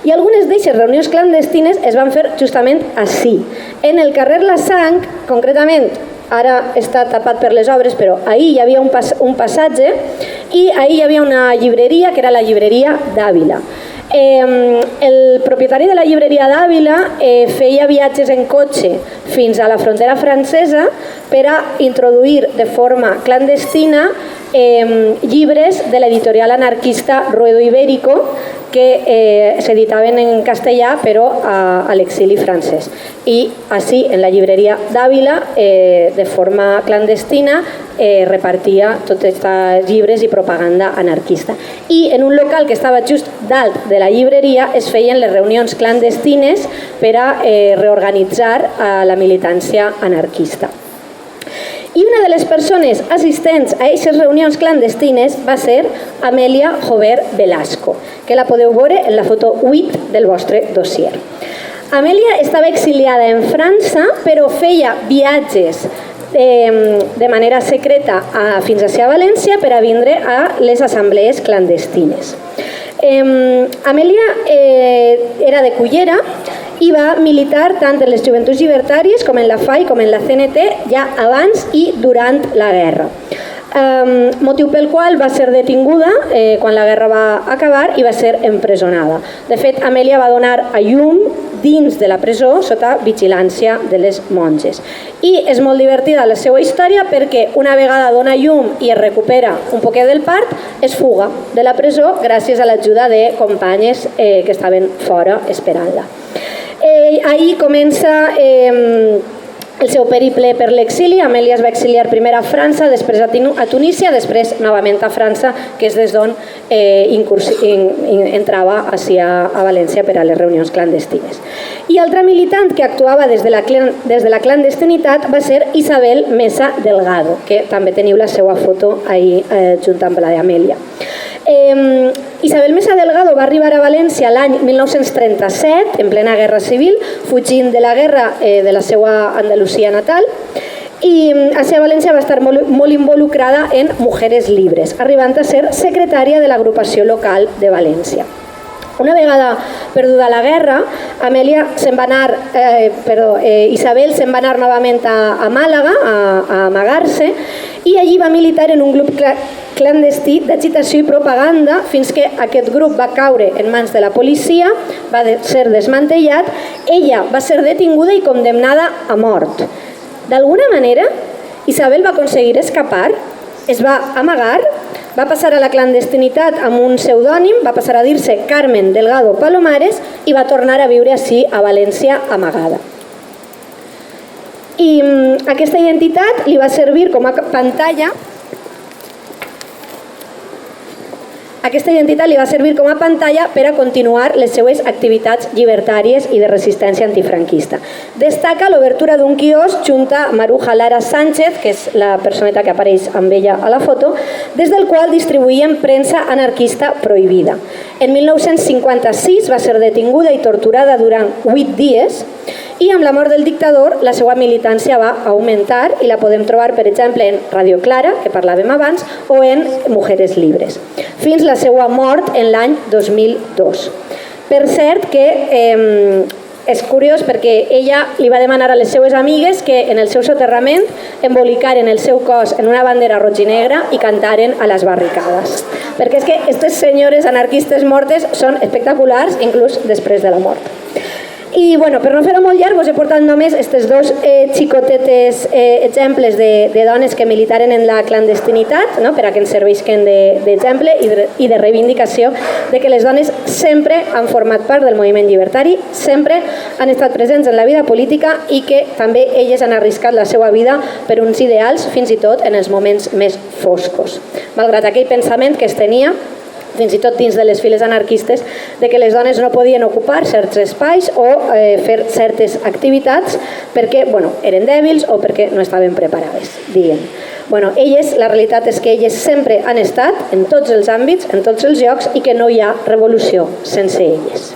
I algunes d'aquestes reunions clandestines es van fer justament ací, en el carrer La Sang, concretament, ara està tapat per les obres, però ahir hi havia un passatge i ahir hi havia una llibreria que era la llibreria d'Àvila. El propietari de la llibreria d'Àvila feia viatges en cotxe fins a la frontera francesa per a introduir de forma clandestina llibres de l'editorial anarquista Ruedo Ibérico que s'editaven en castellà però a l'exili francès. I així, en la llibreria d'Àvila, de forma clandestina, repartia tots aquests llibres i propaganda anarquista. I en un local que estava just dalt de la llibreria es feien les reunions clandestines per a reorganitzar la militància anarquista. I una de les persones assistents a aquestes reunions clandestines va ser Amèlia Jover Velasco, que la podeu veure en la foto 8 del vostre dossier. Amèlia estava exiliada en França, però feia viatges de manera secreta fins a València per a vindre a les assemblees clandestines. Amèlia era de Cullera i va militar tant en les Joventuts Llibertàries com en la FAI com en la CNT ja abans i durant la guerra. Motiu pel qual va ser detinguda quan la guerra va acabar i va ser empresonada. De fet, Amèlia va donar a llum dins de la presó sota vigilància de les monges. I és molt divertida la seva història perquè una vegada dona llum i es recupera un poquet del part, es fuga de la presó gràcies a l'ajuda de companyes que estaven fora esperant-la. Ahir comença el seu periple per l'exili. Amèlia es va exiliar primer a França, després a Tunísia, després novament a França, que és des d'on entrava a València per a les reunions clandestines. I altra militant que actuava des de la clandestinitat va ser Isabel Mesa Delgado, que també teniu la seva foto ahir junt amb la d'Amèlia. Isabel Mesa Delgado va arribar a València l'any 1937, en plena guerra civil, fugint de la guerra de la seva Andalusia natal, i a València va estar molt involucrada en Mujeres Libres, arribant a ser secretària de l'agrupació local de València. Una vegada perduda la guerra, Isabel se'n va anar novament a Màlaga a amagar-se i allí va militar en un grup clandestí d'agitació i propaganda fins que aquest grup va caure en mans de la policia, va ser desmantellat, ella va ser detinguda i condemnada a mort. D'alguna manera, Isabel va aconseguir escapar, es va amagar, va passar a la clandestinitat amb un pseudònim, va passar a dir-se Carmen Delgado Palomares i va tornar a viure així a València amagada. I aquesta identitat li va servir com a pantalla per a continuar les seues activitats llibertàries i de resistència antifranquista. Destaca l'obertura d'un quiosc junt a Maruja Lara Sánchez, que és la personeta que apareix amb ella a la foto, des del qual distribuïen premsa anarquista prohibida. En 1956 va ser detinguda i torturada durant 8 dies i amb la mort del dictador la seva militància va augmentar i la podem trobar, per exemple, en Radio Clara, que parlàvem abans, o en Mujeres Libres, fins la seva mort en l'any 2002. Per cert que és curiós perquè ella li va demanar a les seues amigues que en el seu soterrament embolicaren el seu cos en una bandera roig i negra i cantaren a les barricades. Perquè és que aquestes senyores anarquistes mortes són espectaculars, inclús després de la mort. I per no fer-ho molt llarg, us he portat només aquests dos xicotetes exemples de dones que militaren en la clandestinitat, per a que ens serveixin d'exemple i de reivindicació de que les dones sempre han format part del moviment llibertari, sempre han estat presents en la vida política i que també elles han arriscat la seva vida per uns ideals, fins i tot en els moments més foscos. Malgrat aquell pensament que es tenia, fins i tot dins de les files anarquistes, de que les dones no podien ocupar certs espais o fer certes activitats perquè eren dèbils o perquè no estaven preparades, diguem. La realitat és que elles sempre han estat en tots els àmbits, en tots els llocs, i que no hi ha revolució sense elles.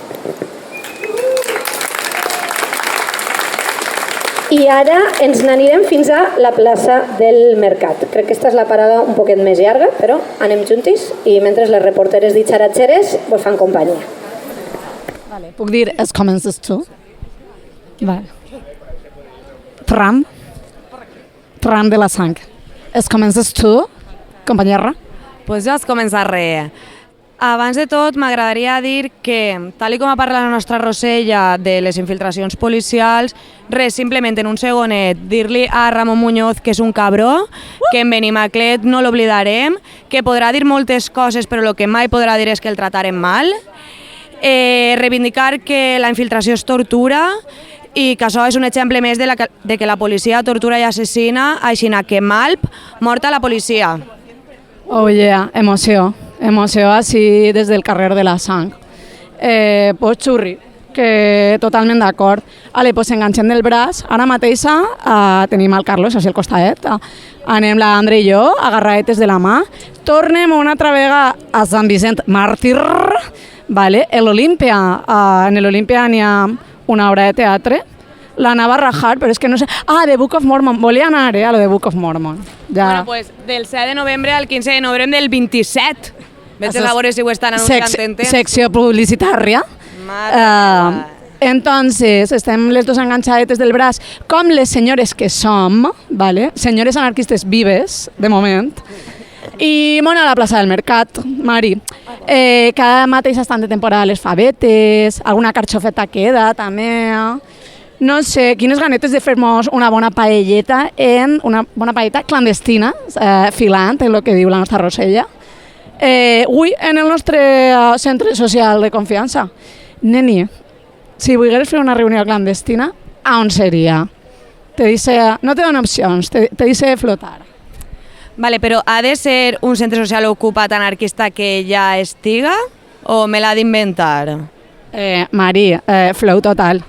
I ara ens n'anirem fins a la plaça del Mercat. Crec que aquesta és la parada un poquet més llarga, però anem juntis i mentre les reporteres ditxaratxeres vos fan companyia. Puc dir, es comences tu? Tram de la sang. Es comences tu, companyera? Pues jo es començaré. Abans de tot, m'agradaria dir que, tal com ha parlat la nostra Rosella de les infiltracions policials, simplement en un segonet dir-li a Ramon Muñoz que és un cabró, que en Benimaclet no l'oblidarem, que podrà dir moltes coses però el que mai podrà dir és que el tratarem mal, reivindicar que la infiltració és tortura i que això és un exemple més de que la policia tortura i assassina, així que Malp morta la policia. Oh yeah, emoció així des del carrer de la sang. Pues xurri, que totalment d'acord. Pues enganxem del braç. Ara mateix tenim el Carlos així al costat. Anem l'Andre i jo, agarradetes de la mà. Tornem una altra vegada a Sant Vicent Màrtir. En l'Olímpia. En l'Olímpia n'hi ha una obra de teatre. L'anava a rajar, però és que no sé... The Book of Mormon. Volia anar a lo de Book of Mormon. Pues del 7 de novembre al 15 de novembre del 27. Vés a veure si ho estan anunciant en temps. Secció publicitària. Entonces, estem les dos enganxadetes del braç, com les senyores que som, ¿vale? Senyores anarquistes vives, de moment, i bueno, a la plaça del Mercat, Mari. Cada mateix estan de temporada les favetes, alguna carxofeta queda també. No sé, quines ganetes de fer-nos una bona paelleta clandestina, filant, en el que diu la nostra Rosella. Avui en el nostre centre social de confiança. Neni, si volgueres fer una reunió clandestina, a on seria? No te dono opcions, te dice flotar. Vale, però ha de ser un centre social ocupat anarquista que ja estiga o me l'ha d'inventar? Mari, flow total.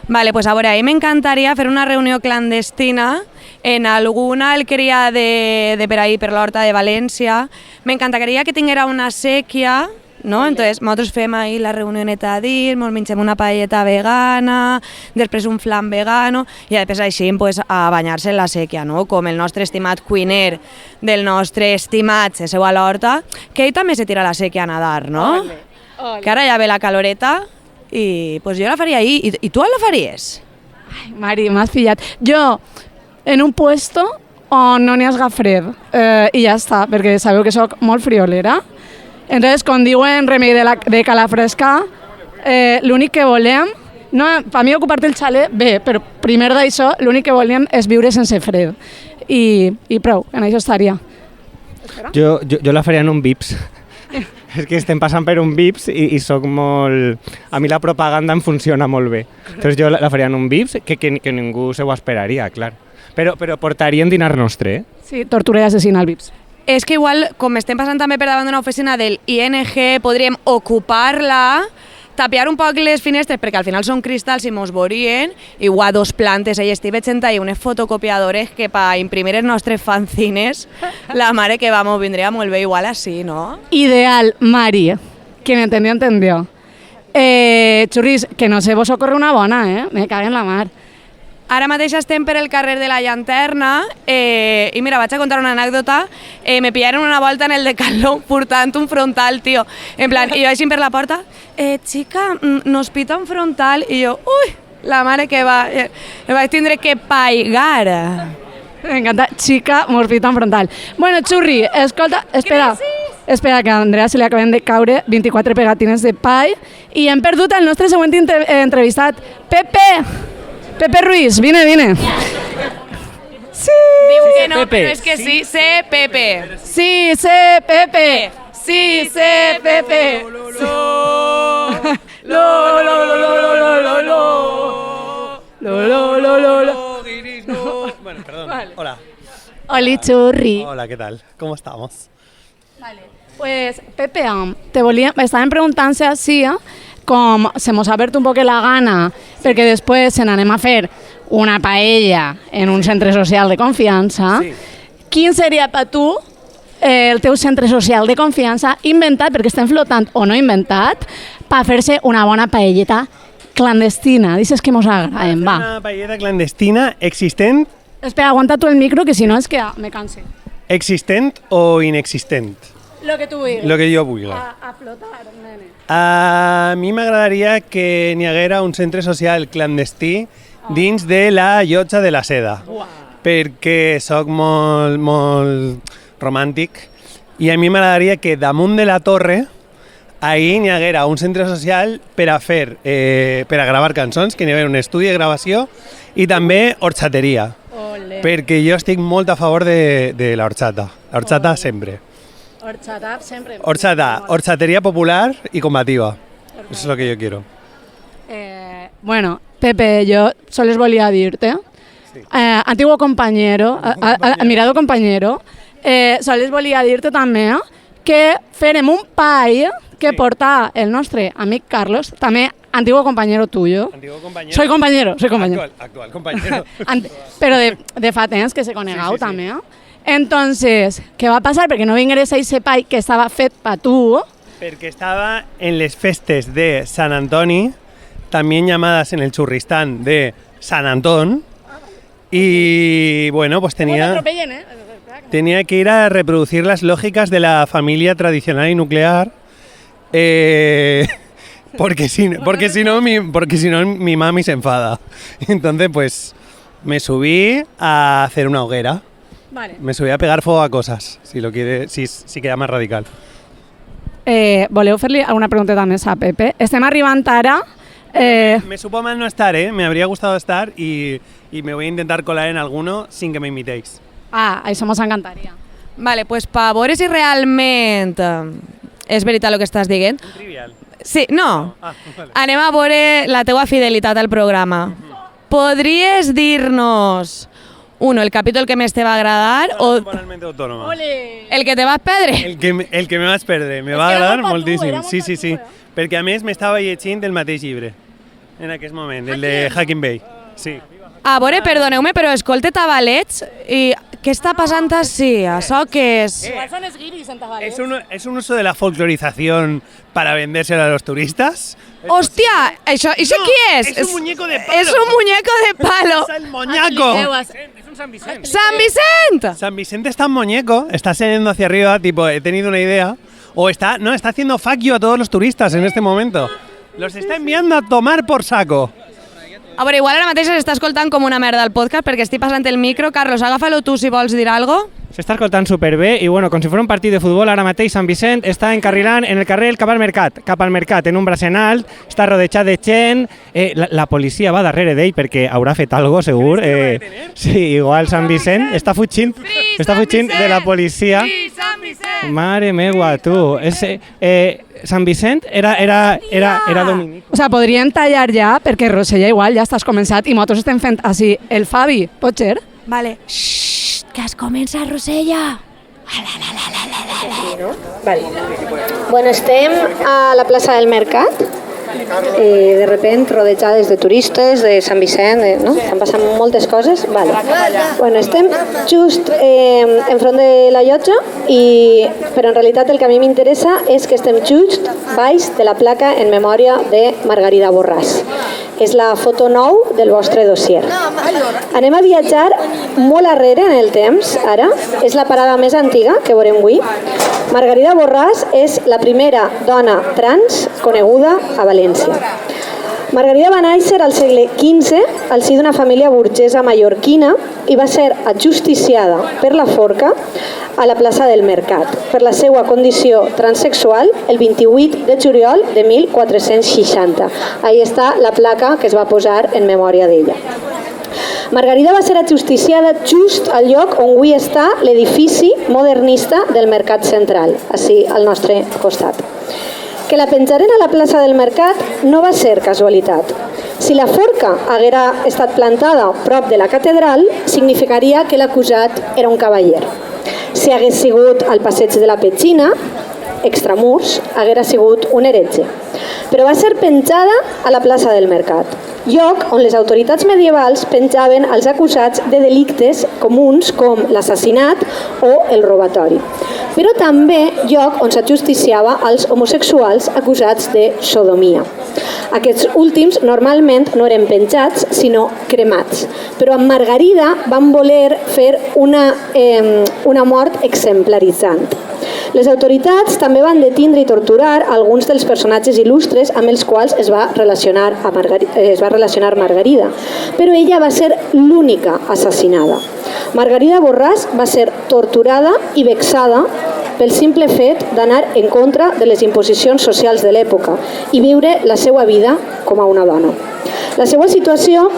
Vale, pues a veure, a mi m'encantaria fer una reunió clandestina en alguna alqueria de per ahí, per l'Horta de València. M'encantaria que tinguera una sèquia, no? Entonces, nosaltres fem ahí la reunioneta dins, ens mengem una paelleta vegana, després un flan vegano, i després així pues, a banyar-se en la sèquia, no? Com el nostre estimat cuiner del nostre estimat se seu a l'Horta, que ell també se tira a la sèquia a nadar, no? Que ara ja ve la caloreta i pues jo la faria ahí. I tu on la faries? Ai, Mari, m'has pillat. Jo, en un puesto on no n'hi hagi fred, i ja està, perquè sabeu que sóc molt friolera. Entonces, quan diuen remei de calafrescar, l'únic que volem, no, per mi ocupar-te el xalet, bé, però primer d'això, l'únic que volem és viure sense fred. I prou, en això estaria. Jo la faria en un VIPS. És que estem passant per un VIPS i soc molt... A mi la propaganda em funciona molt bé. Entonces jo la faria en un VIPS que ningú se ho esperaria, clar. Però portarien dinar nostre, eh? Sí, tortura i assassina al VIPS. És que igual, com estem passant també per davant d'una oficina del ING, podríem ocupar-la, tapiar un poc les finestres, perquè al final són cristalls i mos veurien, igual a 2 plantes, i estic veient ahí unes fotocopiadores que per imprimir els nostres fanzines, la mare que va, m'ho vindria molt bé igual així, no? Ideal, Mari. Quien entendió, entendió. Xurris, que no se vos ocorre una bona, me cago en la mar. Ara mateix estem per el carrer de la Llanterna i mira, vaig a contar una anècdota. Me pillaron una volta en el Decathlon portant un frontal, tio. En plan, i jo així per la porta, xica, nos pita un frontal, i jo, ui, la mare que va, me vaig tindre que paigar. M'encanta, xica, mos pita un frontal. Bueno, Xurri, escolta, espera, que a Andrea se li acaben de caure 24 pegatines de pai i hem perdut el nostre següent entrevistat, Pepe Ruiz, vine. Sí. Diu que no, però és que sí, sé Pepe. Sí, sé Pepe. Sí, sé Pepe. Bueno, perdón. Hola. Hola, Churri. Hola, ¿qué tal? ¿Cómo estamos? Vale. Pues, Pepe, estaven preguntant-se així, com se mos ha obert un poc la gana, perquè després se n'anem a fer una paella en un centre social de confiança. Sí. Quin seria per tu el teu centre social de confiança inventat, perquè estem flotant o no inventat, per fer-se una bona paelleta clandestina? Dices que mos agraden, va. Una paelleta clandestina existent. Espera, aguanta tu el micro, que si no és que me canse. Existent o inexistent? Lo que tu vulguis. Lo que jo vulgui. A flotar, nene. A mi m'agradaria que n'hi haguera un centre social clandestí dins de la Llotja de la Seda, perquè sóc molt romàntic i a mi m'agradaria que damunt de la torre ahí n'hi haguera un centre social per a fer, per a gravar cançons, que n'hi haguera un estudi de gravació i també horxateria, perquè jo estic molt a favor de la horxata sempre. Horchata sempre. Horchatería popular y combativa. Eso es lo que yo quiero. Bueno, Pepe, yo solo volia dir-te, antiguo compañero, admirado compañero, solo volia dir-te també que farem un pai que porta el nostre amic Carlos, també antiguo compañero tuyo. Antiguo compañero. Soy compañero. Actual compañero. Però de fa temps que se conegau també, Entonces, què va passar? Perquè no vingués a ese pai que estava fet per tu. Perquè estava en les festes de Sant Antoni, también llamadas en el churristán de San Antón, y bueno, pues tenía que ir a reproducir las lógicas de la familia tradicional y nuclear, porque si no mi mami se enfada. Entonces, pues, me subí a hacer una hoguera. Vale. Me subí a pegar fuego a cosas, si queda más radical. Voleu fer-li alguna pregunteta més a Pepe? Estem arribant ara... Me supo mal no estar, me habría gustado estar y me voy a intentar colar en alguno sin que me invitéis. Això mos encantaria. Vale, pues pa veure si realment és veritat el que estàs dient. Un trivial. Sí, no. Vale. Anem a veure la teua fidelitat al programa. Podries dir-nos, el capítol que més te va agradar o Temporalmente autónoma. el que te vas perdre? El que me vas perdre, me va agradar moltíssim. Sí. Perquè a més m'estava llegint el mateix llibre en aquest moment, el de Hacking Bay. Sí. A veure, perdoneu-me, però escolte tabalets i què està passant així? Això què és? Són els guiris en tabalet. ¿Es un uso de la folclorización para vendérselo a los turistas? Hòstia, això qui és? Es un muñeco de palo. És un muñeco de palo. ¡Es el moñaco! Es un San Vicente. ¡San Vicent! San Vicente está en muñeco, está saliendo hacia arriba, tipo, he tenido una idea. O está haciendo fuck you a todos los turistas en este momento. Los está enviando a tomar por saco. A veure, igual ara mateix s'està escoltant com una merda el podcast perquè estic passant el micro. Carlos, agafa-lo tu si vols dir alguna cosa. S'està escoltant superbé i, bueno, com si fos un partit de futbol, ara mateix Sant Vicent està encarrilant en el carrer cap al mercat, en un bracen alt, està rodejat de gent, la policia va darrere d'ell perquè haurà fet alguna cosa, segur. Sí, igual Sant Vicent està fugint de la policia. Sí, Sant Vicent! Mare meua, tu. Sant Vicent era dominic. O sigui, podríem tallar ja, perquè Rosella igual ja estàs començat i nosaltres estem fent així. El Fabi, pot ser? Vale. Xxxt, que es comença, Rosella. Vale. Bueno, estem a la plaça del Mercat, de repente rodejades de turistes de Sant Vicent, no? Estan passant moltes coses. Vale. Bueno, estem just enfront de la llotja, però en realitat el que a mi m'interessa és que estem just baix de la placa en memòria de Margarida Borràs. És la foto 9 del vostre dossier. Anem a viatjar molt arrere en el temps, ara. És la parada més antiga que veurem avui. Margarida Borràs és la primera dona trans coneguda a València. Margarida va néixer al segle XV al si d'una família burgesa mallorquina i va ser ajusticiada per la forca a la plaça del Mercat per la seva condició transsexual el 28 de juliol de 1460. Ahí està la placa que es va posar en memòria d'ella. Margarida va ser ajusticiada just al lloc on avui està l'edifici modernista del Mercat Central, així al nostre costat. Que la penjaren a la plaça del Mercat no va ser casualitat. Si la forca haguera estat plantada prop de la catedral, significaria que l'acusat era un cavaller. Si hagués sigut al passeig de la Petxina, extramurs, haguera sigut un heretge. Però va ser penjada a la plaça del Mercat, lloc on les autoritats medievals penjaven els acusats de delictes comuns com l'assassinat o el robatori. Però també lloc on s'ajusticiava als homosexuals acusats de sodomia. Aquests últims normalment no eren penjats, sinó cremats. Però amb Margarida van voler fer una mort exemplaritzant. Les autoritats també van detindre i torturar alguns dels personatges il·lustres amb els quals es va relacionar Margarida, però ella va ser l'única assassinada. Margarida Borràs va ser torturada i vexada pel simple fet d'anar en contra de les imposicions socials de l'època i viure la seva vida com a una dona. La seva situació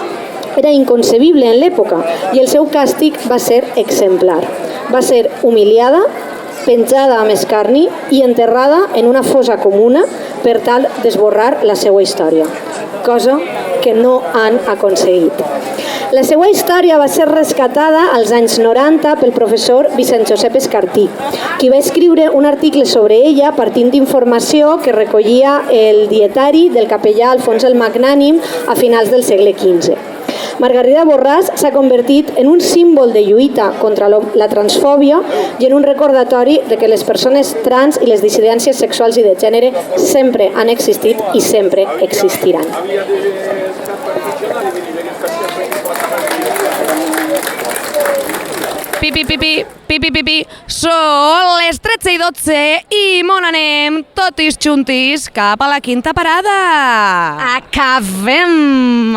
era inconcebible en l'època i el seu càstig va ser exemplar. Va ser humiliada, penjada amb escarni i enterrada en una fossa comuna per tal d'esborrar la seva història, cosa que no han aconseguit. La seva història va ser rescatada als anys 90 pel professor Vicent Josep Escartí, qui va escriure un article sobre ella partint d'informació que recollia el dietari del capellà Alfons el Magnànim a finals del segle XV. Margarida Borràs s'ha convertit en un símbol de lluita contra la transfòbia i en un recordatori de que les persones trans i les dissidències sexuals i de gènere sempre han existit i sempre existiran. Pipi, pipi, pipi, pipi. Són les 13 12:12 i mon anem totis juntis cap a la quinta parada. Acabem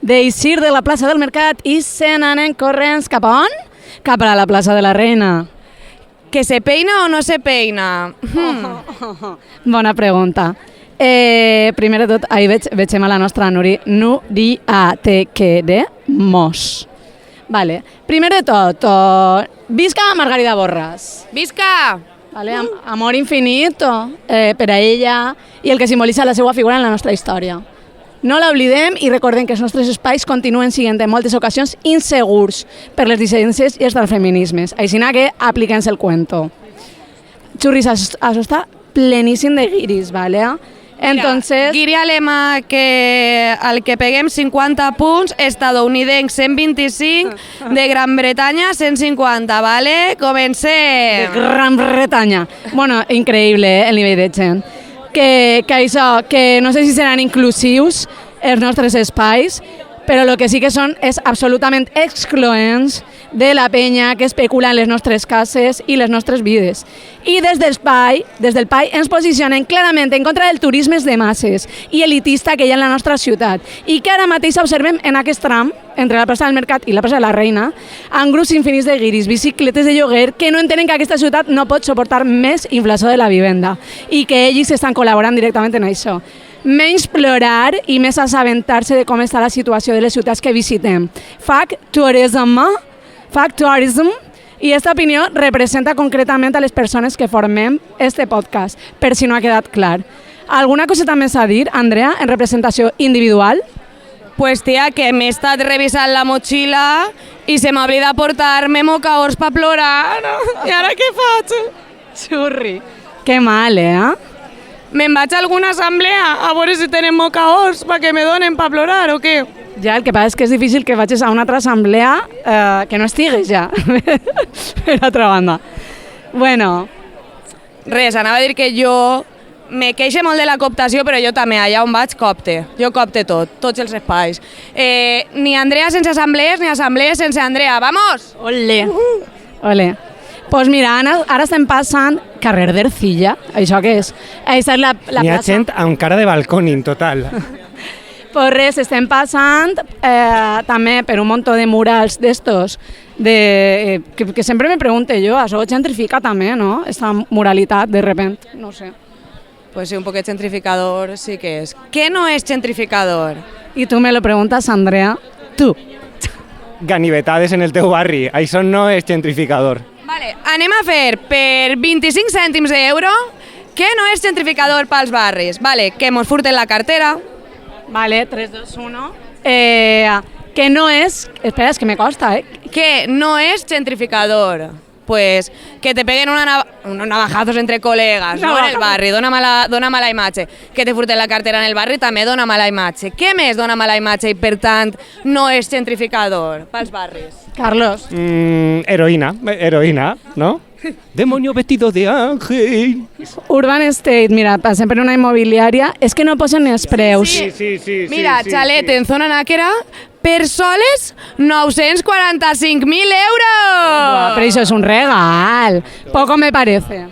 d'eixir de la plaça del Mercat i se n'anem corrents cap a on? Cap a la plaça de la Reina. Que se peina o no se peina? Bona pregunta. Primer de tot, ahí vegem a la nostra Núria, te queremos. Vale. Primer de tot, visca Margarida Borràs. Visca! Vale, amor infinit per a ella i el que simbolitza la seva figura en la nostra història. No l'oblidem i recordem que els nostres espais continuen sent en moltes ocasions insegurs per les dissidències i els dels feminismes. Així que apliquem-se el cuento. Xurris, això està pleníssim de guiris, ¿vale? Entonces... Guiri alema que al que peguem 50 punts, estadounidenc 125, de Gran Bretanya 150, ¿vale? Comencem! De Gran Bretanya. Bueno, increïble, el nivell de gent. Que això, que no sé si seran inclusius els nostres espais, però el que sí que són és absolutament excloents de la penya que especula en les nostres cases i les nostres vides. I des del PAI ens posicionen clarament en contra del turisme de masses i elitista que hi ha en la nostra ciutat i que ara mateix observem en aquest tram, entre la plaça del Mercat i la plaça de la Reina, amb grups infinits de guiris, bicicletes de lloguer, que no entenen que aquesta ciutat no pot suportar més inflació de la vivenda i que ells estan col·laborant directament en això. Menys plorar i més assabentar-se de com està la situació de les ciutats que visitem. Fuck tourism, i aquesta opinió representa concretament a les persones que formem este podcast, per si no ha quedat clar. Alguna coseta més a dir, Andrea, en representació individual? Pues tia, que m'he estat revisant la motxilla i se m'ha oblidat portar-me mocaors per plorar. I ara què faig? Xurri. Que mal, Me'n vaig a alguna assemblea a veure si tenen mocaors perquè me donen per plorar o què? Ja, el que passa és que és difícil que vagis a una altra assemblea que no estigues ja, per altra banda. Bueno. Res, anava a dir que jo me queixo molt de la cooptació, però jo també, allà on vaig, copte. Jo copte tot, tots els espais. Ni Andrea sense assemblees, ni assemblees sense Andrea. Vamos! Ole! Ole. Pues mira, ara estem passant carrer d'Ercilla. Això què és? Aquesta és la plaça. N'hi ha gent amb cara de balcòning, total. Pues res, estem passant també per un munt de murals d'estos, que sempre me pregunto jo, això gentrifica també, no? Esta muralitat, de repente, no sé. Pues sí, un poquet gentrificador sí que és. Què no és gentrificador? I tu me lo preguntas, Andrea, tu. Ganivetades en el teu barri, això no és gentrificador. Vale, anem a fer per 25 cèntims d'euro què no és gentrificador pels barris. Vale, que mos furten la cartera. Vale, 3, 2, 1. Que no és... Espera, és que me costa, Que no és gentrificador. Pues que te peguen unos navajazos entre colegas, no en el barri, dona mala imatge. Que te furten la cartera en el barri també dona mala imatge. Què més dona mala imatge i, per tant, no és gentrificador pels barris? Carlos. Heroïna, no? Demonio vestido de ángel. Urban Estate, mira, passem per una immobiliària, és que no posen ni els preus. Sí. Mira, xalet en zona nàquera, per soles 945.000 euros! Buah, però això és un regal. Poco me parece.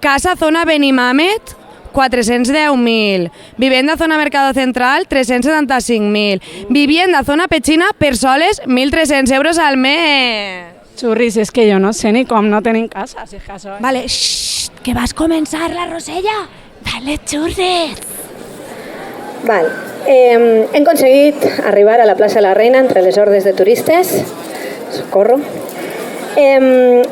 Casa zona Benimamet, 410.000. Vivienda zona Mercado Central, 375.000. Vivienda zona Pechina, per soles 1.300 euros al mes. Xurris, és que jo no sé ni com no tenim casa. Si vale, xxxt, que vas començar la Rosella. Dale, xurris. Val. Hem aconseguit arribar a la plaça de la Reina entre les hordes de turistes. Socorro. En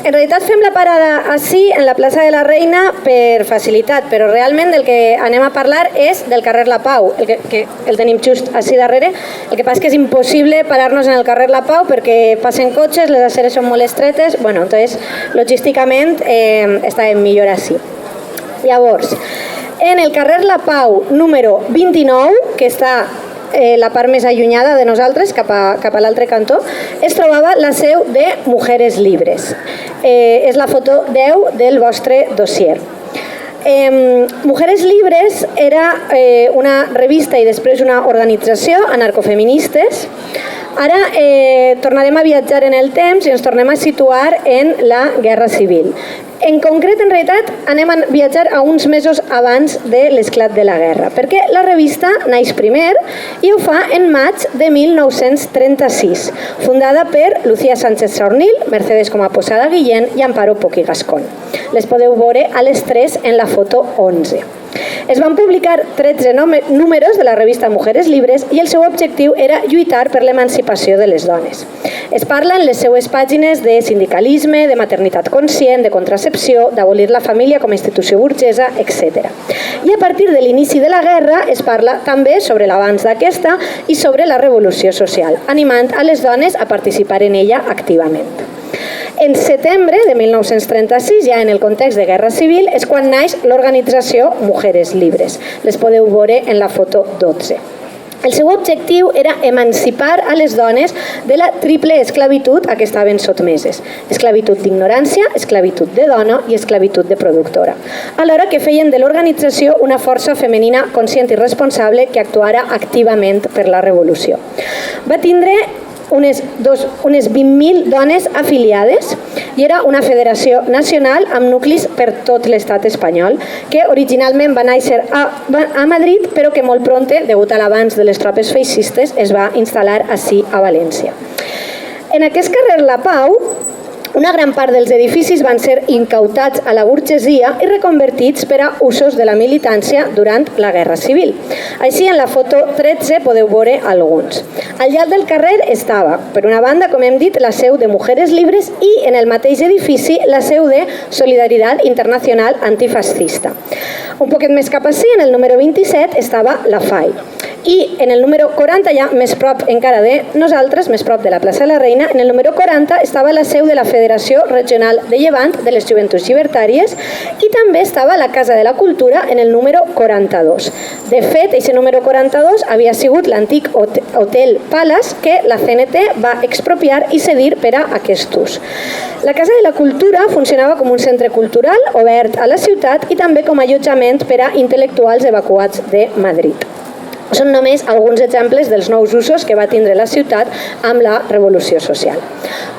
realitat fem la parada així en la plaça de la Reina per facilitat, però realment del que anem a parlar és del carrer La Pau, que el tenim just així darrere. El que passa és que és impossible parar-nos en el carrer La Pau perquè passen cotxes, les aceres són molt estretes, bueno, entonces logísticament estàvem millor així. Llavors, en el carrer La Pau número 29, que està la part més allunyada de nosaltres, cap a l'altre cantó, es trobava la seu de Mujeres Libres. És la foto 10 del vostre dossier. Mujeres Libres era una revista i després una organització anarcofeministes Ara tornarem a viatjar en el temps i ens tornem a situar en la Guerra Civil. En concret, en realitat, anem a viatjar a uns mesos abans de l'esclat de la guerra, perquè la revista naix primer i ho fa en maig de 1936, fundada per Lucía Sánchez Saornil, Mercedes com a Posada Guillén i Amparo Poch i Gascón. Les podeu veure a les 3 en la foto 11. Es van publicar 13 números de la revista Mujeres Libres i el seu objectiu era lluitar per l'emancipació de les dones. Es parla en les seues pàgines de sindicalisme, de maternitat conscient, de contracepció, d'abolir la família com a institució burgesa, etc. I a partir de l'inici de la guerra es parla també sobre l'abans d'aquesta i sobre la revolució social, animant a les dones a participar en ella activament. En setembre de 1936, ja en el context de Guerra Civil, és quan naix l'organització Mujeres Libres. Les podeu veure en la foto 12. El seu objectiu era emancipar a les dones de la triple esclavitud a què estaven sotmeses. Esclavitud d'ignorància, esclavitud de dona i esclavitud de productora. Alhora que feien de l'organització una força femenina conscient i responsable que actuara activament per la revolució. Va tindre unes 20.000 dones afiliades i era una federació nacional amb nuclis per tot l'estat espanyol que originalment va néixer a Madrid però que molt pronte, degut a l'avanç de les tropes feixistes, es va instal·lar ací a València. En aquest carrer La Pau, una gran part dels edificis van ser incautats a la burgesia i reconvertits per a usos de la militància durant la Guerra Civil. Així, en la foto 13 podeu veure alguns. Al llarg del carrer estava, per una banda, com hem dit, la seu de Mujeres Libres i, en el mateix edifici, la seu de Solidaritat Internacional Antifascista. Un poquet més cap ací, en el número 27, estava la FAI. I en el número 40, ja més prop encara de nosaltres, més prop de la plaça de la Reina, en el número 40 estava la seu de la Federació Regional de Llevant de les Joventuts Llibertàries i també estava la Casa de la Cultura en el número 42. De fet, aquest número 42 havia sigut l'antic Hotel Palace que la CNT va expropiar i cedir per a aquest ús. La Casa de la Cultura funcionava com un centre cultural obert a la ciutat i també com a allotjament per a intel·lectuals evacuats de Madrid. Són només alguns exemples dels nous usos que va tindre la ciutat amb la revolució social.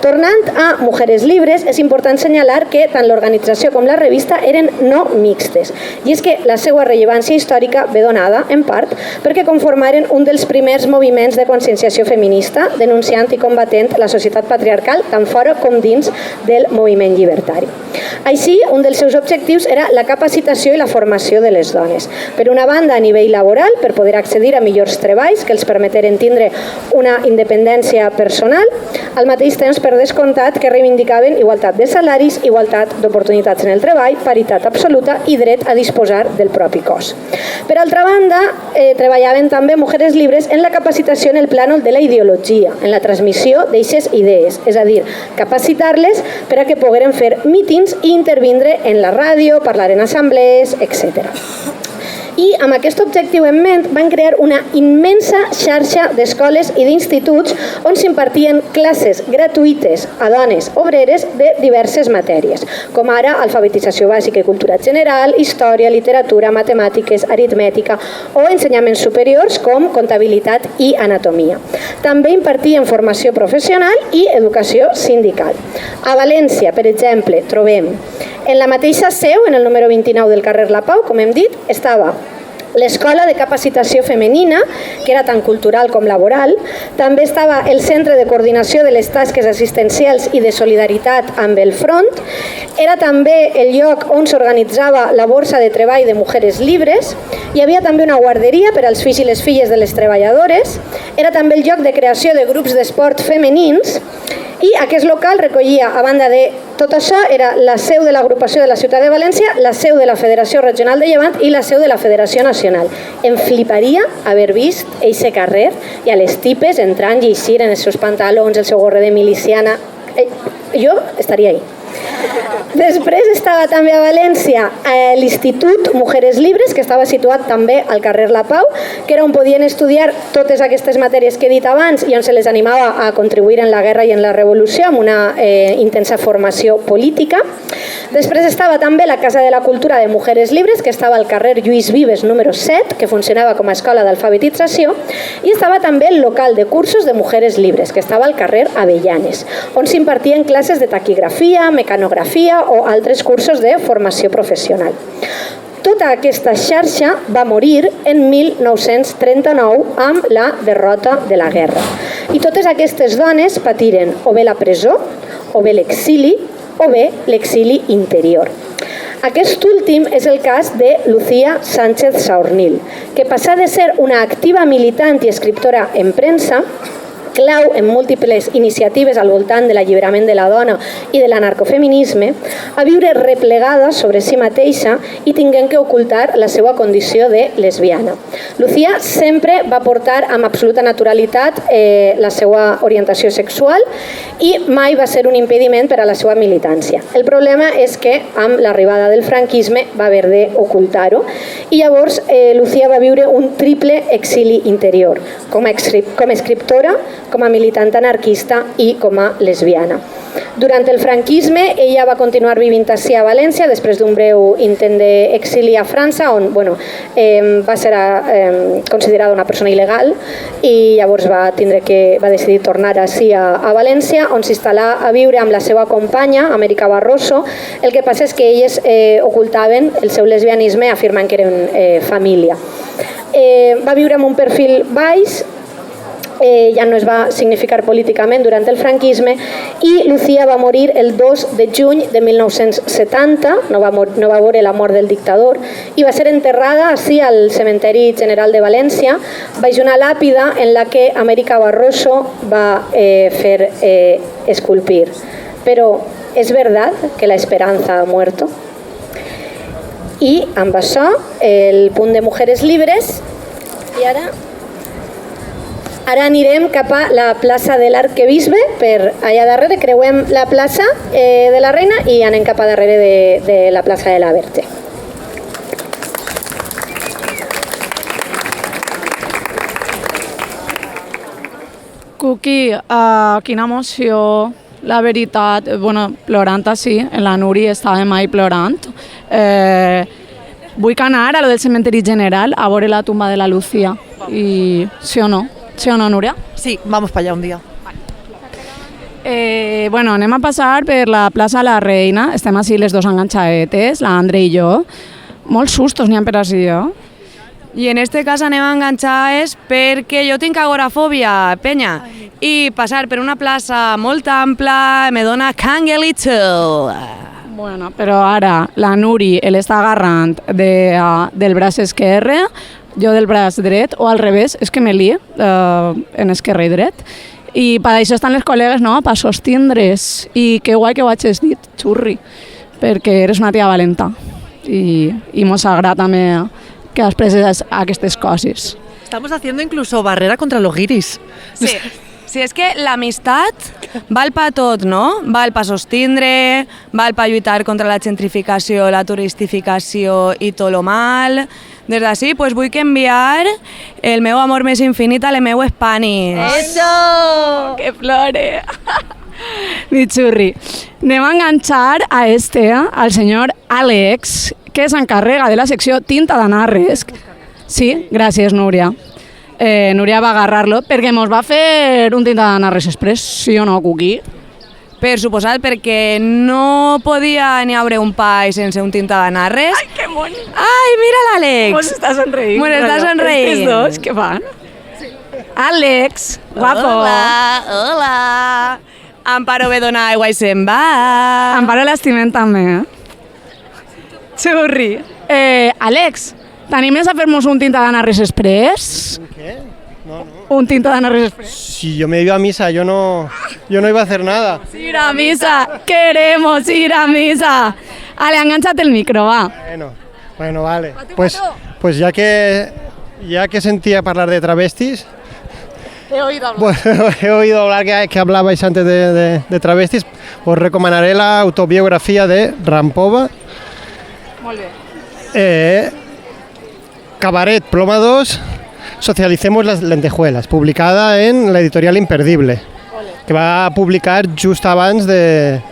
Tornant a Mujeres Libres, és important assenyalar que tant l'organització com la revista eren no mixtes. I és que la seva rellevància històrica ve donada, en part, perquè conformaren un dels primers moviments de conscienciació feminista, denunciant i combatent la societat patriarcal tant fora com dins del moviment llibertari. Així, un dels seus objectius era la capacitació i la formació de les dones. Per una banda, a nivell laboral, per poder accedir a millors treballs que els permeteren tindre una independència personal, al mateix temps per descomptat que reivindicaven igualtat de salaris, igualtat d'oportunitats en el treball, paritat absoluta i dret a disposar del propi cos. Per altra banda, treballaven també Mujeres Libres en la capacitació en el plànol de la ideologia, en la transmissió d'eixes idees, és a dir, capacitar-les per a que pogueren fer mítings i intervindre en la ràdio, parlar en assemblees, etc. I amb aquest objectiu en ment van crear una immensa xarxa d'escoles i d'instituts on s'impartien classes gratuïtes a dones obreres de diverses matèries, com ara alfabetització bàsica i cultura general, història, literatura, matemàtiques, aritmètica o ensenyaments superiors com comptabilitat i anatomia. També impartien formació professional i educació sindical. A València, per exemple, trobem en la mateixa seu, en el número 29 del carrer La Pau, com hem dit, estava l'Escola de Capacitació Femenina, que era tant cultural com laboral. També estava el Centre de Coordinació de les Tasques Assistencials i de Solidaritat amb el Front. Era també el lloc on s'organitzava la Borsa de Treball de Mujeres Libres. Hi havia també una guarderia per als fills i les filles de les treballadores. Era també el lloc de creació de grups d'esport femenins. I aquest local recollia, a banda de tot això, era la seu de l'agrupació de la ciutat de València, la seu de la Federació Regional de Llevant i la seu de la Federació Nacional. Em fliparia haver vist eixe carrer i a les tipes entrant i eixir en els seus pantalons, el seu gorre de miliciana. Jo estaria ahí. Després estava també a València l'Institut Mujeres Libres, que estava situat també al carrer La Pau, que era on podien estudiar totes aquestes matèries que he dit abans i on se les animava a contribuir en la guerra i en la revolució amb una intensa formació política. Després estava també la Casa de la Cultura de Mujeres Libres, que estava al carrer Lluís Vives número 7, que funcionava com a escola d'alfabetització, i estava també el local de cursos de Mujeres Libres, que estava al carrer Avellanes, on s'impartien classes de taquigrafia, mecanografia o altres cursos de formació professional. Tota aquesta xarxa va morir en 1939 amb la derrota de la guerra. I totes aquestes dones patiren o bé la presó, o bé l'exili, o bé l'exili interior. Aquest últim és el cas de Lucía Sánchez Saornil, que passà de ser una activa militant i escriptora en premsa, clau en múltiples iniciatives al voltant de l'alliberament de la dona i de l'anarcofeminisme, a viure replegada sobre si mateixa i tinguent que ocultar la seva condició de lesbiana. Lucía sempre va portar amb absoluta naturalitat la seva orientació sexual i mai va ser un impediment per a la seva militància. El problema és que amb l'arribada del franquisme va haver d'ocultar-ho i llavors Lucía va viure un triple exili interior, com a escriptora, com a militant anarquista i com a lesbiana. Durant el franquisme, ella va continuar vivint ací a València després d'un breu intent d'exili a França, on va ser considerada una persona il·legal i llavors va decidir tornar ací a València, on s'instal·là a viure amb la seva companya, Amèrica Barroso. El que passa és que elles ocultaven el seu lesbianisme afirmant que eren família. Va viure amb un perfil baix, ja no es va significar políticament durant el franquisme i Lucía va morir el 2 de juny de 1970, no va veure la mort del dictador, i va ser enterrada ací al Cementeri General de València baix una làpida en la que Amèrica Barroso va fer esculpir. Però ¿es verdad que la esperanza ha muerto? I amb això el punt de Mujeres Libres i Ara anirem cap a la plaça de l'Arquebisbe, per allà darrere, creuem la plaça de la Reina i anem cap a darrere de la plaça de la Verge. Cuqui, quina emoció, la veritat, plorant així, en la Nuri estàvem ahí plorant. Vull anar a lo del cementeri general a veure la tumba de la Lucía, i sí o no? ¿Sí o no, Núria? Sí, vamos para allá un día. Anem a passar per la plaça La Reina. Estem així les dos enganxadetes, la Andre i jo. Molts sustos n'hi ha per així, jo. I en este cas anem enganxades perquè jo tinc agorafòbia, penya, i passar per una plaça molt ampla me dona canguelito. Però ara la Nuri l'està agarrant del braç esquerre, jo del braç dret, o al revés, és que me lie en esquerre i dret. I per això estan les col·legues, no?, per sostindre's. I que guai que ho hagis dit, xurri, perquè eres una tia valenta. I mos agrada també que has pres aquestes coses. Estamos haciendo incluso barrera contra los guiris. Sí, és que l'amistat val per tot, no? Val per sostindre, val per lluitar contra la gentrificació, la turistificació i tot lo mal. Des d'ací, pues, vull que enviar el meu amor més infinit a les meues panis. ¡Eso! ¡Que flore! Mi xurri. Anem a enganxar al senyor Àlex, que s'encarrega de la secció Tinta d'Anarres. Sí, gràcies, Núria. Núria va agarrar-lo perquè mos va fer un Tinta d'Anarres express, sí o no, Cuqui? Per suposat, perquè no podia ni haure un pa sense un Tinta d'Anarres. Ai, que mon! Ai, mira l'Àlex! Mos està sonreint. Mos està sonreint. Estes dos, què fan? Àlex, guapo. Hola. Amparo ve donar aigua i se'n va. Amparo l'estimem també, Xurri. Àlex, t'animes a fer-nos un Tinta d'Anarres express? ¿Qué? No. Un Tinta d'Anarres express. Si yo me iba a misa, yo no iba a hacer nada. Ir a misa, queremos ir a misa. Ale, engánchate el micro, va. Bueno, vale. Pues ya que sentía hablar de travestis, He oído hablar que hablabais antes de travestis. Os recomendaré la autobiografía de Rampova. Molt bé. Cabaret Ploma 2, Socialicemos las lentejuelas, publicada en la editorial Imperdible, que va a publicar just abans de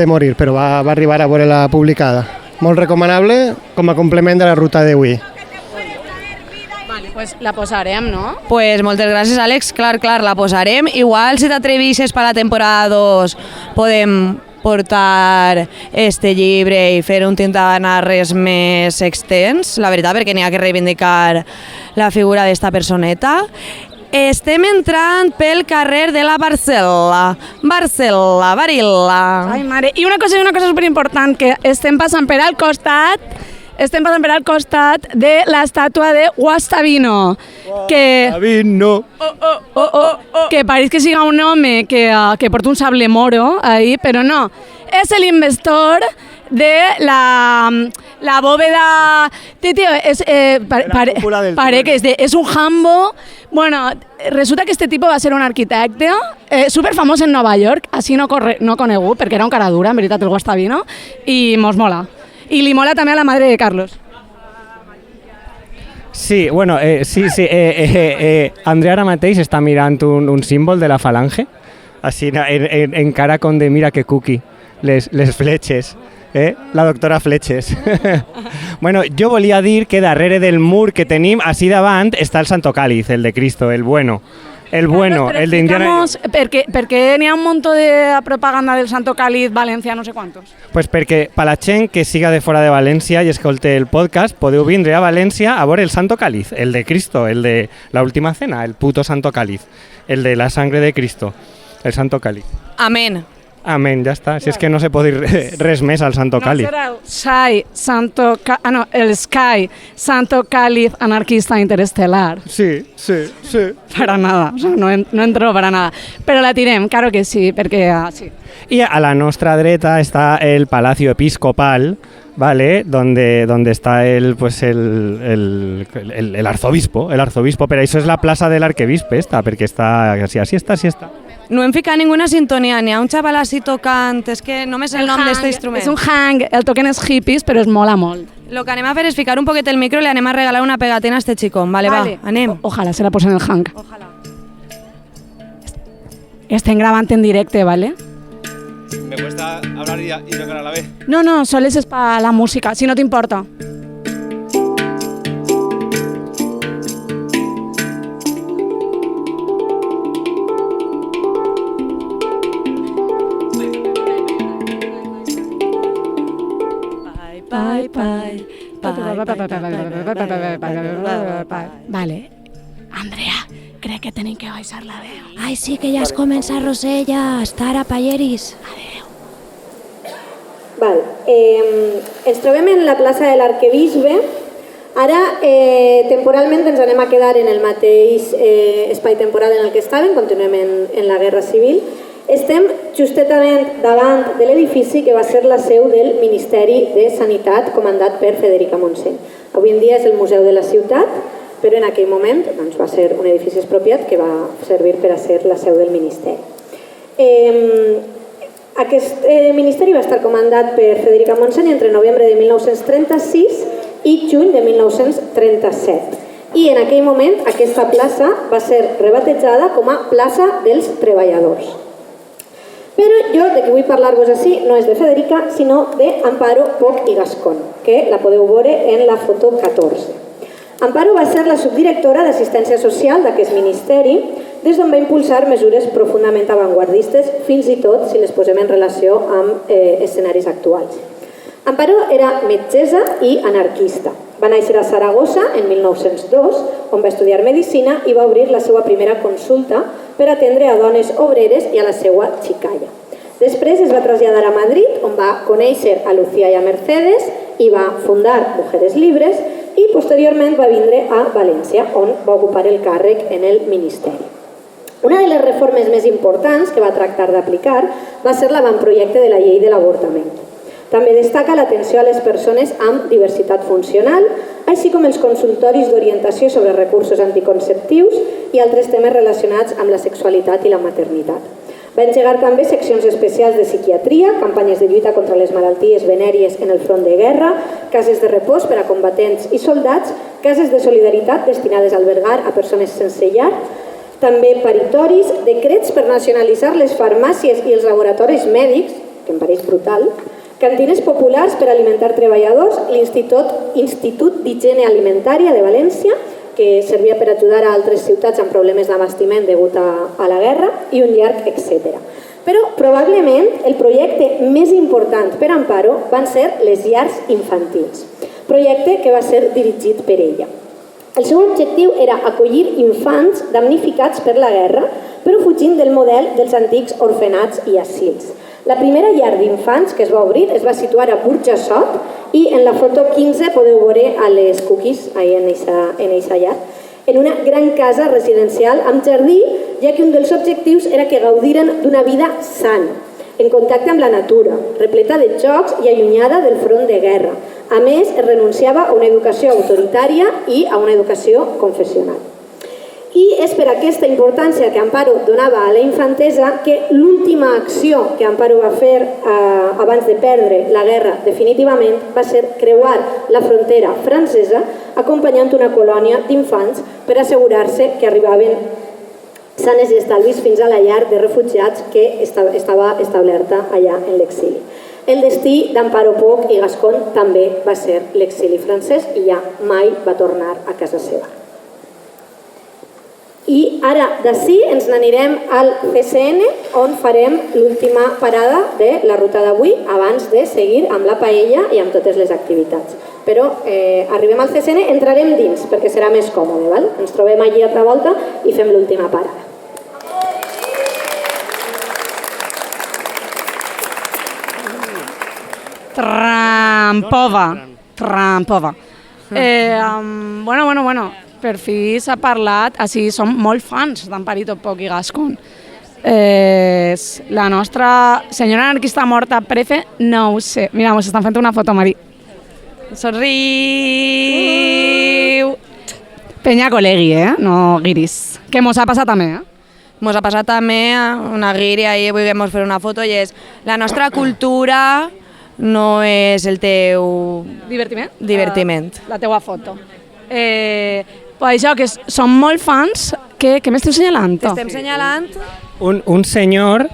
morir, però va arribar a veure-la publicada. Molt recomanable com a complement de la ruta d'avui. Vale, pues la posarem, no? Pues moltes gràcies, Àlex. Clar, la posarem. Igual, si t'atrevixes per la temporada 2, podem portar este llibre i fer un tintanarres més extens, la veritat, perquè n'hi ha que reivindicar la figura d'esta personeta. Estem entrant pel carrer de la Barcel·la, Barilla. Ai, mare. I una cosa superimportant, que estem passant per al costat de l'estàtua de Guastavino, que pareix que siga un home que porta un sable moro ahí, però no, és l'investor de la bóveda. Tío, pare que és un jambo. Bueno, resulta que este tipo va ser un arquitecte super famós en Nova York, així no conegut, perquè era un cara dura, en veritat, el Guastavino, i mos mola. I li mola també a la madre de Carlos. Sí, bueno, sí. Andrea ara mateix està mirant un símbol de la falange, així en cara com de mira que cookie, les fletxes. La doctora Fletxes. Bueno, jo volia dir que darrere del mur que tenim, així davant, està el Santo Cáliz, el de Cristo, el bueno. El bueno, el de Indiana. Per què n'hi ha un munt de propaganda del Santo Cáliz València, no sé quantos? Pues perquè per la gent que siga de fora de València i escolte el podcast, podeu vindre a València a veure el Santo Cáliz, el de Cristo, el de la última cena, el puto Santo Cáliz, el de la sangre de Cristo, el Santo Cáliz. Amén. Amén, ja està. Si és que no se pot dir res més al Santo Cáliz. No serà el Sky Santo Cáliz anarquista interestel·lar. Sí. Para nada, o sea, no entro para nada. Però la tirem, claro que sí, perquè sí. Y a la nostra dreta está el Palacio Episcopal, ¿vale? Donde está el arzobispo, pero eso es la plaza del arquebisbe esta, perquè está así está. No hem ficat ninguna sintonia, n'hi ha un xaval així tocant, és que només el nom d'aquest instrument. És un hang, el toquen els hippies, però es mola molt. Lo que anem a fer és ficar un poquet el micro i li anem a regalar una pegatina a este xicón. Vale. Va, anem. Ojalá se la posen el hang. Ojalá. Estem gravant en directe, ¿vale? Me cuesta hablar y tocar a la vez. No, solo es para la música, si no te importa. Vale. Andrea, crec que tenim que baixar la veu. Ai, sí, que ja es comença, Rosella. Estar a Palleris. Adéu. Val. Ens trobem en la plaça de l'Arquebisbe. Ara, temporalment, ens anem a quedar en el mateix espai temporal en el que estàvem, continuem en la Guerra Civil. Estem justetament davant de l'edifici que va ser la seu del Ministeri de Sanitat comandat per Federica Montseny. Avui en dia és el Museu de la Ciutat, però en aquell moment va ser un edifici expropiat que va servir per a ser la seu del Ministeri. Aquest Ministeri va estar comandat per Federica Montseny entre novembre de 1936 i juny de 1937. I en aquell moment aquesta plaça va ser rebatejada com a Plaça dels Treballadors. Però jo, de què vull parlar-vos així, no és de Federica, sinó d'Amparo Poch i Gascón, que la podeu veure en la foto 14. Amparo va ser la subdirectora d'Assistència Social d'aquest ministeri, des d'on va impulsar mesures profundament avantguardistes, fins i tot si les posem en relació amb escenaris actuals. Amparo era metgessa i anarquista. Va néixer a Saragossa en 1902, on va estudiar medicina i va obrir la seva primera consulta per atendre a dones obreres i a la seva xicalla. Després es va traslladar a Madrid, on va conèixer a Lucía i a Mercedes i va fundar Mujeres Libres, i posteriorment va vindre a València, on va ocupar el càrrec en el Ministeri. Una de les reformes més importants que va tractar d'aplicar va ser l'avantprojecte de la llei de l'avortament. També destaca l'atenció a les persones amb diversitat funcional, així com els consultoris d'orientació sobre recursos anticonceptius i altres temes relacionats amb la sexualitat i la maternitat. Va engegar també seccions especials de psiquiatria, campanyes de lluita contra les malalties venèries en el front de guerra, cases de repòs per a combatents i soldats, cases de solidaritat destinades a albergar a persones sense llar, també paritoris, decrets per nacionalitzar les farmàcies i els laboratoris mèdics, que em pareix brutal, cantines populars per alimentar treballadors, l'Institut d'Higiene Alimentària de València, que servia per ajudar a altres ciutats amb problemes d'abastiment degut a la guerra, i un llarg etc. Però probablement el projecte més important per Amparo van ser les llars infantils, projecte que va ser dirigit per ella. El seu objectiu era acollir infants damnificats per la guerra, però fugint del model dels antics orfenats i asils. La primera llar d'infants que es va obrir es va situar a Burjassot i en la foto 15 podeu veure a les cookies en eixa llar, en una gran casa residencial amb jardí, ja que un dels objectius era que gaudiren d'una vida sana, en contacte amb la natura, repleta de jocs i allunyada del front de guerra. A més, es renunciava a una educació autoritària i a una educació confessional. I és per aquesta importància que Amparo donava a la infantesa que l'última acció que Amparo va fer abans de perdre la guerra definitivament va ser creuar la frontera francesa acompanyant una colònia d'infants per assegurar-se que arribaven sanes i estalvis fins a la llar de refugiats que estava establerta allà en l'exili. El destí d'Amparo Poch i Gascon també va ser l'exili francès i ja mai va tornar a casa seva. I ara d'ací ens n'anirem al CCN, on farem l'última parada de la ruta d'avui abans de seguir amb la paella i amb totes les activitats. Però arribem al CCN, entrarem dins perquè serà més còmode, val? Ens trobem allí altra volta i fem l'última parada. Trampova. Bueno. Per fi s'ha parlat, així som molt fans d'Amparito Poch i Gascon. La nostra senyora anarquista morta prefe, no ho sé. Mira, ens estan fent una foto, Mari. Somriu! Penya col·legui, no guiris. Que mos ha passat també, Mos ha passat també una guiri ahir, volguem fer una foto, i és la nostra cultura no és el teu... Divertiment. La teua foto. Per això que som molt fans, què m'esteu senyalant? Estem senyalant un senyor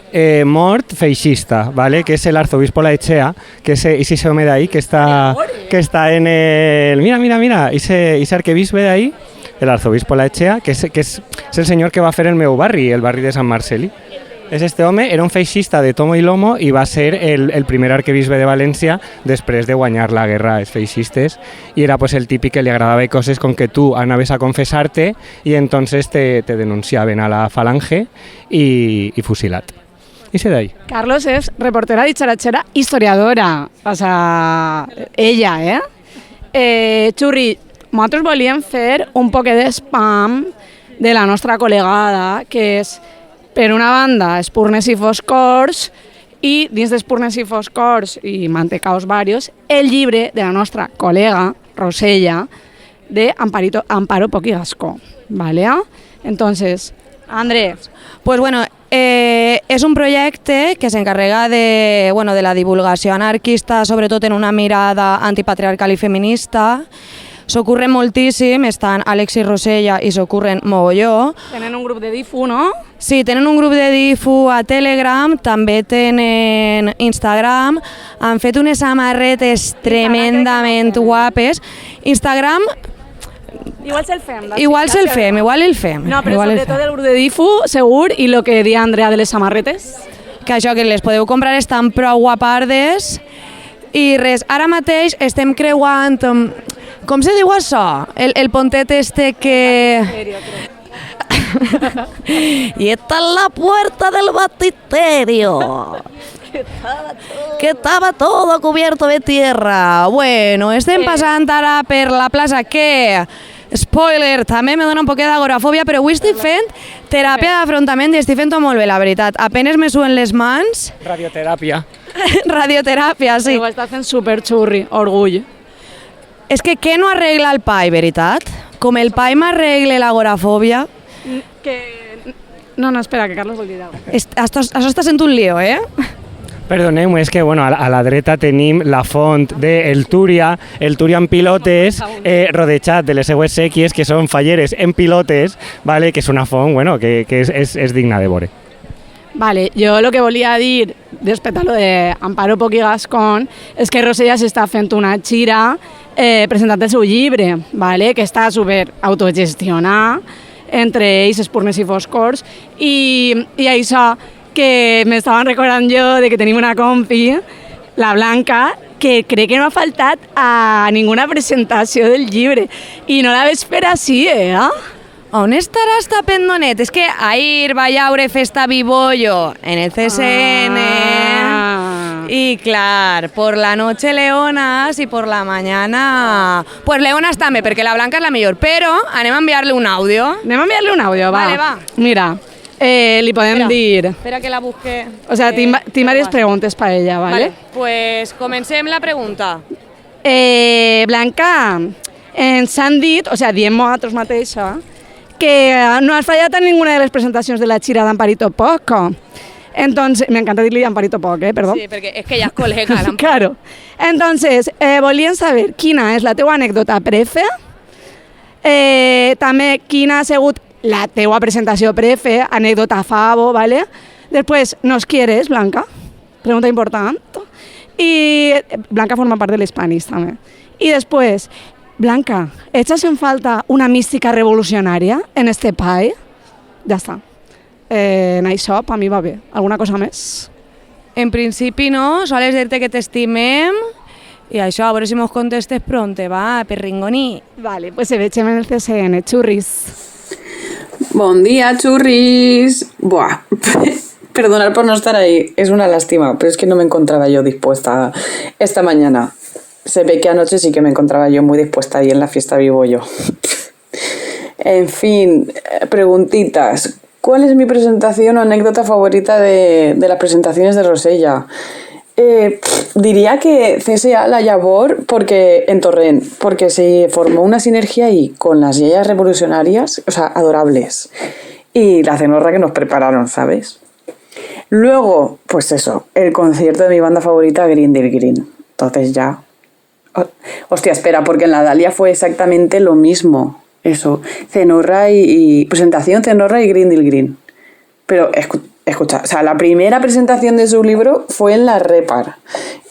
mort feixista, ¿vale? Que es el arzobispo Laechea, que es ese hombre de ahí que está en el... Mira, ese arquebisbe de ahí, el arzobispo Laechea, que es el señor que va a hacer el meu barri, el barri de Sant Marceli. És este home, era un feixista de tomo i lomo i va ser el primer arquebisbe de València després de guanyar la guerra als feixistes, i era pues el típic que li agradava coses com que tu anaves a confessar-te i entonces te denunciaven a la falange i fusilat. I se d'ahí. Carlos és reportera dicharachera, historiadora, o sea, ella, Xurri, nosaltres volíem fer un poquet de spam de la nostra col·legada, que és per una banda, Espurnes i Foscors, i dins d'Espurnes i Foscors i Mantecaos varios, el llibre de la nostra col·lega, Rosella, de Amparo Poch i Gascó. ¿Vale? Entonces, Andrés. Pues bueno, és un projecte que s'encarrega de la divulgació anarquista, sobretot en una mirada antipatriarcal i feminista. S'ocorren moltíssim, estan Àlex i Rosella i s'ocorren mogolló. Tenen un grup de difu, no? Sí, tenen un grup de difu a Telegram, també tenen Instagram, han fet unes samarretes tremendament guapes. Instagram... Igual se'l fem. Igual el fem. No, però sobretot el grup de difu, segur, i el que dia Andrea de les samarretes. Que això, que les podeu comprar, estan prou guapardes. I res, ara mateix estem creuant... Com se diu això? El pontet este que... Y esta es la puerta del baptisterio. Que estaba todo cubierto de tierra. Bueno, estem passant ara per la plaça que... Spoiler, també me dona un poquet d'agorafòbia, però avui estic fent teràpia d'afrontament i estic fent-ho molt bé, la veritat. Apenes me suen les mans. Radioteràpia. Radioteràpia, sí. Ho està fent superxurri, orgull. És que què no arregla el pai, veritat? Com el pai m'arregle l'agorafòbia... No, espera, que Carlos vol dir alguna cosa. Això està sent un lío, eh? Perdoneu, és que a la dreta tenim la font del Túria, el Túria en pilotes, rodejat de les seues sèquies, que són falleres en pilotes, vale? Que és una font que és digna de veure. Vale, jo el que volia dir respecte a lo de Amparo Poch i Gascón és que Rosella s'està fent una gira presentant el seu llibre, vale? Que està super autogestionat, entre ells espurnes i foscors, i això que m'estaven recordant jo de que tenim una compi, la Blanca, que crec que no ha faltat a ninguna presentació del llibre, i no la veig per així, On estarà esta pendonet? És que ahir va llaure Festa Bibollo en el CSN y clar, por la noche leonas y por la mañana... Pues leonas també, perquè la Blanca és la millor, però anem a enviar-li un àudio. Anem a enviar-li un àudio, va. Vale, va. Mira, li podem dir... Espera que la busque. O sea, tinc diverses preguntes per ella, ¿vale? Pues comencem la pregunta. Blanca, ens han dit, o sea, diem nosaltres mateixa, que no has fallat en ninguna de les presentacions de la gira d'Amparito Poch. Entonces, me encanta dir-li Amparito Poch, perdó. Sí, perquè és que ja és col·lega. Claro. Entonces, volíem saber quina és la teua anècdota prefe, també quina ha sigut la teua presentació prefe, anècdota favo, ¿vale? Després, ¿nos quieres, Blanca? Pregunta important. I Blanca forma part de l'Hispanis, també. I després, Blanca, ¿echas en falta una mística revolucionària en este país? Ja està. En això, per mi va bé. Alguna cosa més? En principi no, sols dir-te que t'estimem i això, a veure si mos contestes pronte, va, perringoní. Vale, pues se vegem en el CSN, churris. Bon dia, churris. Buah, perdonad por no estar ahí, es una lástima, pero es que no me encontraba yo dispuesta esta mañana. Se ve que anoche sí que me encontraba yo muy dispuesta ahí en la fiesta Bibollo. En fin, preguntitas. ¿Cuál es mi presentación o anécdota favorita de las presentaciones de Rosella? Diría que CSA La Llavor en Torrent, porque se formó una sinergia ahí con las yeyas revolucionarias, o sea, adorables, y la cenorra que nos prepararon, ¿sabes? Luego, pues eso, el concierto de mi banda favorita, Green Deal Green. Entonces ya... Hostia, espera, porque en la Dalia fue exactamente lo mismo. Eso, Cenorra y presentación Cenorra y Green Deal Green. Pero escucha, o sea, la primera presentación de su libro fue en la Repar.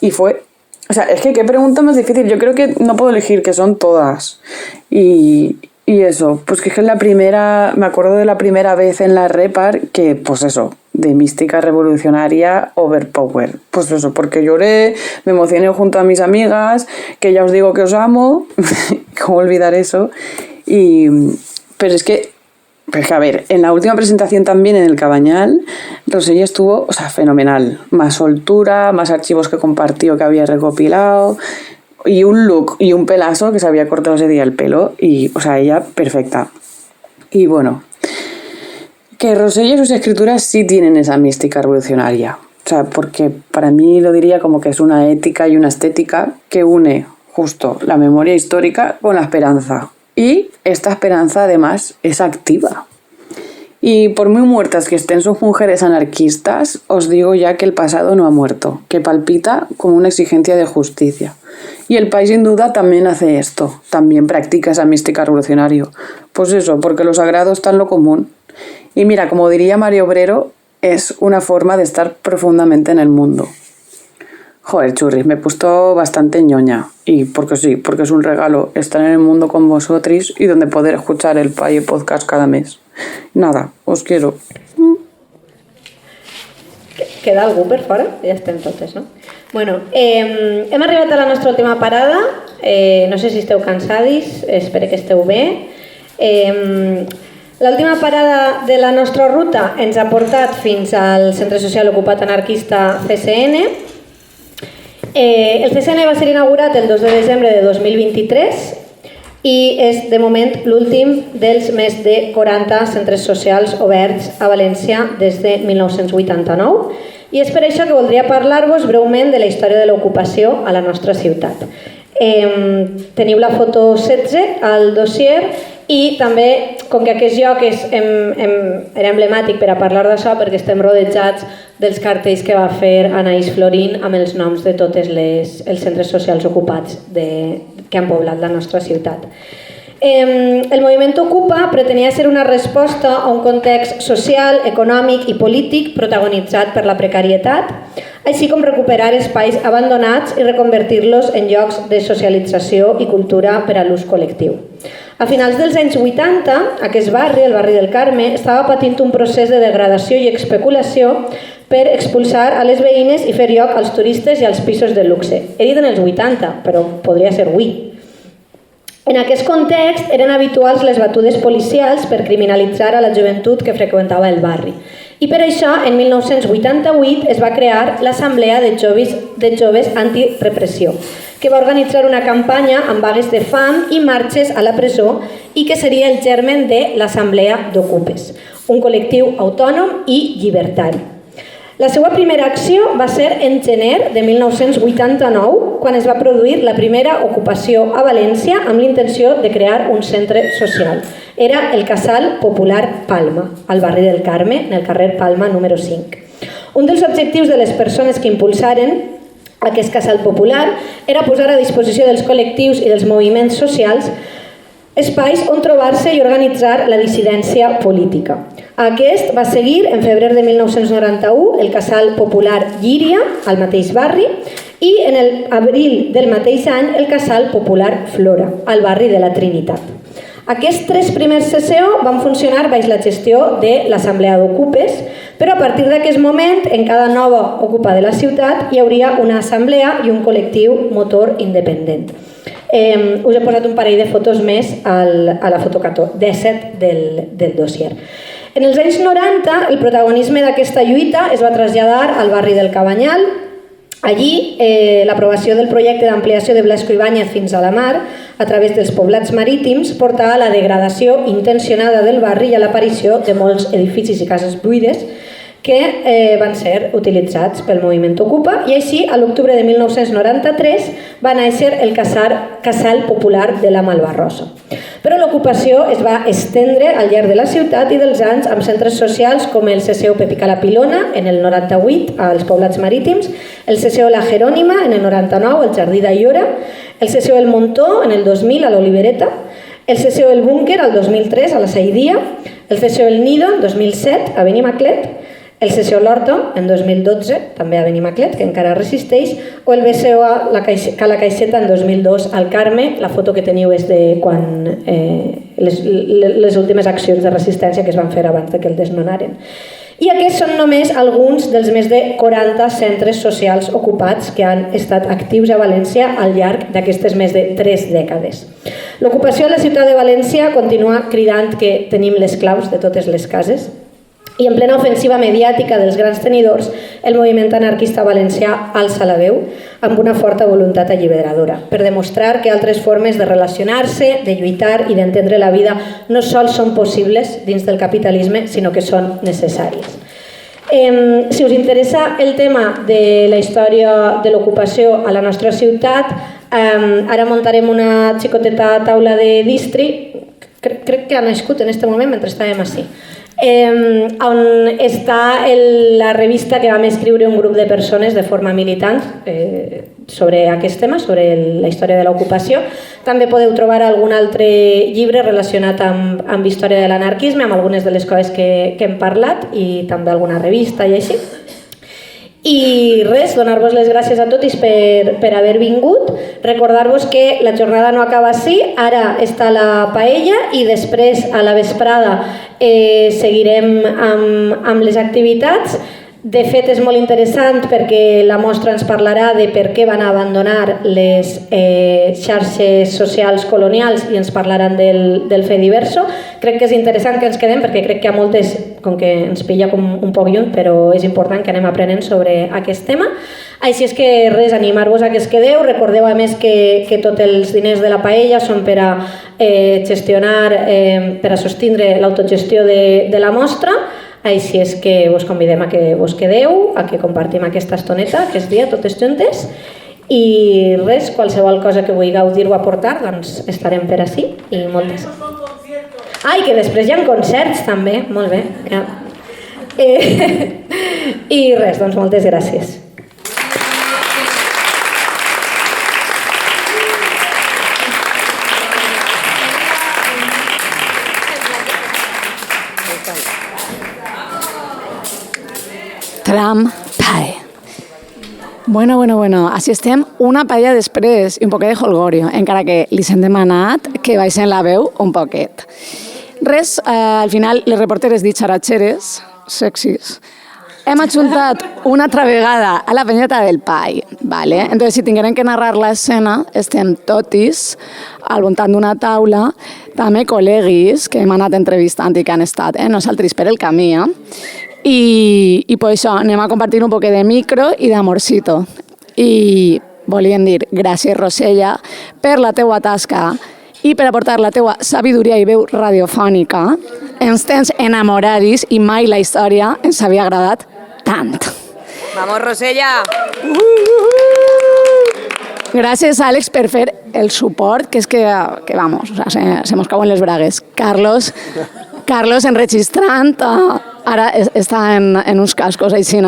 Y fue... O sea, es que qué pregunta más difícil. Yo creo que no puedo elegir, que son todas. Y eso, pues que es la primera... Me acuerdo de la primera vez en la Repar que, pues eso, de mística revolucionaria overpower. Pues eso, porque lloré, me emocioné junto a mis amigas, que ya os digo que os amo. ¿Cómo olvidar eso? Pero es que, a ver, en la última presentación también en el Cabañal, Rosella estuvo, o sea, fenomenal. Más soltura, más archivos que compartió que había recopilado, y un look y un pelazo que se había cortado ese día el pelo, y, o sea, ella perfecta. Y bueno, que Rosella y sus escrituras sí tienen esa mística revolucionaria. O sea, porque para mí lo diría como que es una ética y una estética que une justo la memoria histórica con la esperanza. Y esta esperanza además es activa. Y por muy muertas que estén sus mujeres anarquistas, os digo ya que el pasado no ha muerto, que palpita como una exigencia de justicia. Y el país sin duda también hace esto, también practica esa mística revolucionaria. Pues eso, porque lo sagrado está en lo común. Y mira, como diría Mario Obrero, es una forma de estar profundamente en el mundo. Joder, churris, me he puesto bastante ñoña. Y porque sí, porque es un regalo estar en el mundo con vosotros y donde poder escuchar el Paye Podcast cada mes. Nada, os quiero. Queda algú per fora? Ja estem totes, no? Bueno, hem arribat a la nostra última parada. No sé si esteu cansadis, espero que esteu bé. L'última parada de la nostra ruta ens ha portat fins al Centre Social Ocupat Anarquista CSN. El CSN va ser inaugurat el 2 de desembre de 2023 i és de moment l'últim dels més de 40 centres socials oberts a València des de 1989. I és per això que voldria parlar-vos breument de la història de l'ocupació a la nostra ciutat. Teniu la foto 16 al dossier i també, com que aquest lloc era emblemàtic per a parlar d'això, perquè estem rodejats dels cartells que va fer Anaïs Florín amb els noms de tots els centres socials ocupats que han poblat la nostra ciutat. El moviment Ocupa pretenia ser una resposta a un context social, econòmic i polític protagonitzat per la precarietat, així com recuperar espais abandonats i reconvertir-los en llocs de socialització i cultura per a l'ús col·lectiu. A finals dels anys 80, aquest barri, el barri del Carme, estava patint un procés de degradació i especulació per expulsar a les veïnes i fer lloc als turistes i als pisos de luxe. He dit en els 80, però podria ser avui. En aquest context eren habituals les batudes policials per criminalitzar a la joventut que freqüentava el barri. I per això, en 1988, es va crear l'Assemblea de Joves Antirepressió, que va organitzar una campanya amb vagues de fam i marxes a la presó i que seria el germen de l'Assemblea d'Ocupes, un col·lectiu autònom i llibertari. La seva primera acció va ser en gener de 1989, quan es va produir la primera ocupació a València amb l'intenció de crear un centre social. Era el Casal Popular Palma, al barri del Carme, en el carrer Palma número 5. Un dels objectius de les persones que impulsaren aquest casal popular era posar a disposició dels col·lectius i dels moviments socials espais on trobar-se i organitzar la dissidència política. Aquest va seguir en febrer de 1991 el Casal Popular Llíria, al mateix barri, i en l'abril del mateix any el Casal Popular Flora, al barri de la Trinitat. Aquests 3 primers CCO van funcionar baix la gestió de l'Assemblea d'Ocupes, però a partir d'aquest moment, en cada nova ocupa de la ciutat, hi hauria una assemblea i un col·lectiu motor independent. Us he posat un parell de fotos més a la foto 17 del dossier. En els anys 90, el protagonisme d'aquesta lluita es va traslladar al barri del Cabanyal. Allí, l'aprovació del projecte d'ampliació de Blasco Ibáñez fins a la mar, a través dels poblats marítims, portava a la degradació intencionada del barri i a l'aparició de molts edificis i cases buides que van ser utilitzats pel moviment Ocupa, i així, a l'octubre de 1993, va néixer el Casal Popular de la Malvarrosa. Però l'ocupació es va estendre al llarg de la ciutat i dels anys amb centres socials com el CCO Pepica la Pilona, en el 98, als poblats marítims, el CCO La Jerònima, en el 99, al Jardí d'Aiora, el CCO El Montó, en el 2000, a l'Olivereta, el CCO El Búnquer, al 2003, a la Saidia, el CCO El Nido, en 2007, a Benimaclet, el CCO L'Horto, en 2012, també a Benimaclet, que encara resisteix, o el BCO Cala Caixeta, en 2002, al Carme. La foto que teniu és de quan les últimes accions de resistència que es van fer abans que el desnonaren. I aquests són només alguns dels més de 40 centres socials ocupats que han estat actius a València al llarg d'aquestes més de 3 dècades. L'ocupació a la ciutat de València continua cridant que tenim les claus de totes les cases, i en plena ofensiva mediàtica dels grans tenidors, el moviment anarquista valencià alça la veu amb una forta voluntat alliberadora, per demostrar que altres formes de relacionar-se, de lluitar i d'entendre la vida no sols són possibles dins del capitalisme, sinó que són necessàries. Si us interessa el tema de la història de l'ocupació a la nostra ciutat, ara muntarem una xicoteta taula de distri, crec que ha nascut en aquest moment mentre estàvem així, on està la revista que vam escriure un grup de persones de forma militant sobre aquest tema, sobre la història de l'ocupació. També podeu trobar algun altre llibre relacionat amb història de l'anarquisme, amb algunes de les coses que hem parlat, i també alguna revista i així. I res, donar-vos les gràcies a tots per haver vingut, recordar-vos que la jornada no acaba així, ara està la paella i després a la vesprada seguirem amb les activitats. De fet, és molt interessant perquè la mostra ens parlarà de per què van abandonar les xarxes socials colonials i ens parlaran del Fediverso. Crec que és interessant que ens quedem perquè crec que hi ha moltes, com que ens pilla com un poc lluny, però és important que anem aprenent sobre aquest tema. Així és que res, animar-vos a que es quedeu. Recordeu a més que tots els diners de la paella són per a gestionar, per a sostindre l'autogestió de la mostra. Així és que vos convidem a que vos quedeu, a que compartim aquesta estoneta, aquest dia, totes juntes, i res, qualsevol cosa que vulgueu dir o aportar, doncs estarem per ací, i moltes. Ah, i que després hi ha concerts també, molt bé. Ja. I res, doncs moltes gràcies. Tram pie. Bueno, així estem una paella després i un poquet de holgorio, encara que li hem demanat que baixen la veu un poquet. Res, al final, les reporteres ditxaratxeres, sexis, hem ajuntat una altra vegada a la penyeta del pai, ¿vale? Entonces, si tinguem que narrar l'escena, estem totis al voltant d'una taula, també col·leguis que hem anat entrevistant i que han estat nosaltres per el camí, I per això anem a compartir un poquet de micro i d'amorcito. I volíem dir gràcies, Rosella, per la teua tasca i per aportar la teua sabidoria i veu radiofònica. Ens tens enamoradis i mai la història ens havia agradat tant. Vamos, Rosella! Gràcies, Àlex, per fer el suport, que és que vamos, o sea, se mos cauen les bragues. Carlos enregistrant, ara està en uns cascos així,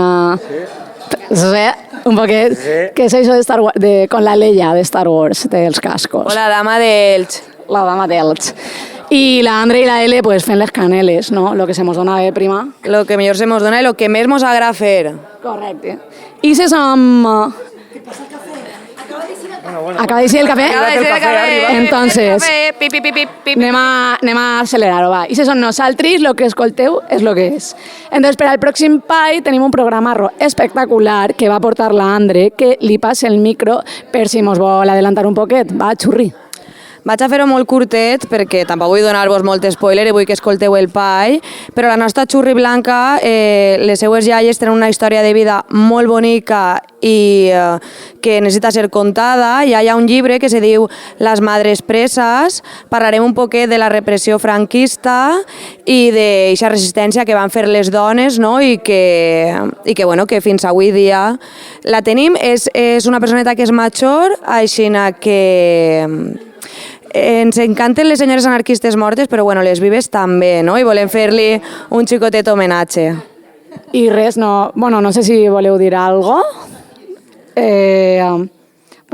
un poquet, que és això de Star Wars, con la Leia de Star Wars, dels cascos. O la dama d'Elx. La dama d'Elx. I la Andre i la L pues, fent les caneles, no? Lo que se mos dona bé, prima. Lo que millor se mos dona i lo que més mos agrada fer. Correcte. I se som... Acaba de decir el café. Entonces, anem a acelerar-ho, va. I si són nosaltres, el que escolteu és el que és. Entonces, per al pròxim pai tenim un programa espectacular que va portar la Andre, que li passa el micro per si mos vol adelantar un poquet. Va, xurri. Vaig a fer-ho molt curtet perquè tampoc vull donar-vos molt spoiler i vull que escolteu el pai, però la nostra xurri blanca, les seues iaies tenen una història de vida molt bonica i que necessita ser contada. I hi ha un llibre que se diu Les madres preses. Parlarem un poquet de la repressió franquista i d'aquesta resistència que van fer les dones, no? I que fins avui dia la tenim. És una personeta que és major, així que... Ens encanten les senyores anarquistes mortes, però bueno, les vives també, no? I volem fer-li un xicotet homenatge. I res, no sé si voleu dir alguna cosa.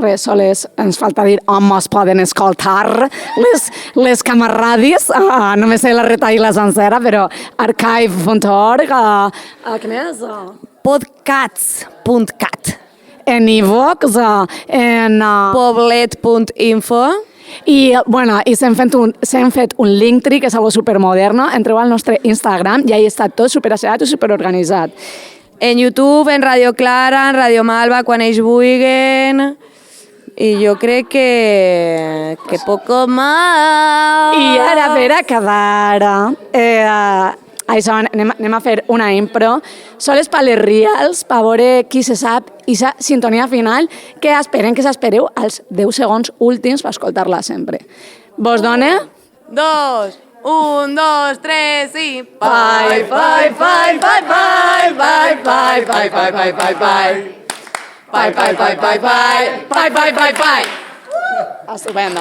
Res, sols ens falta dir on es poden escoltar les camarades. No me sé la retall sencera, però archive.org. Què més? Podcats.cat. En iVox, en poblet.info. I s'hem fet un Linktree, que és algo supermoderno. Entreu al nostre Instagram i ahí està tot superasseat i superorganitzat. En YouTube, en Radio Clara, en Radio Malva, quan ells vulguin. I jo crec que poco más. I ara, per acabar, això, anem a fer una impro. Sols per les reals, per veure qui se sap, i la sintonia final, que s'espereu als 10 segons últims per escoltar-la sempre. Vos dona? 2, 1, 2, 3 i... Pai, pai, pai, pai, pai, pai, pai, pai, pai, pai, pai, pai. Pai, pai, pai, pai, pai, pai, pai, pai, pai. Estupendo.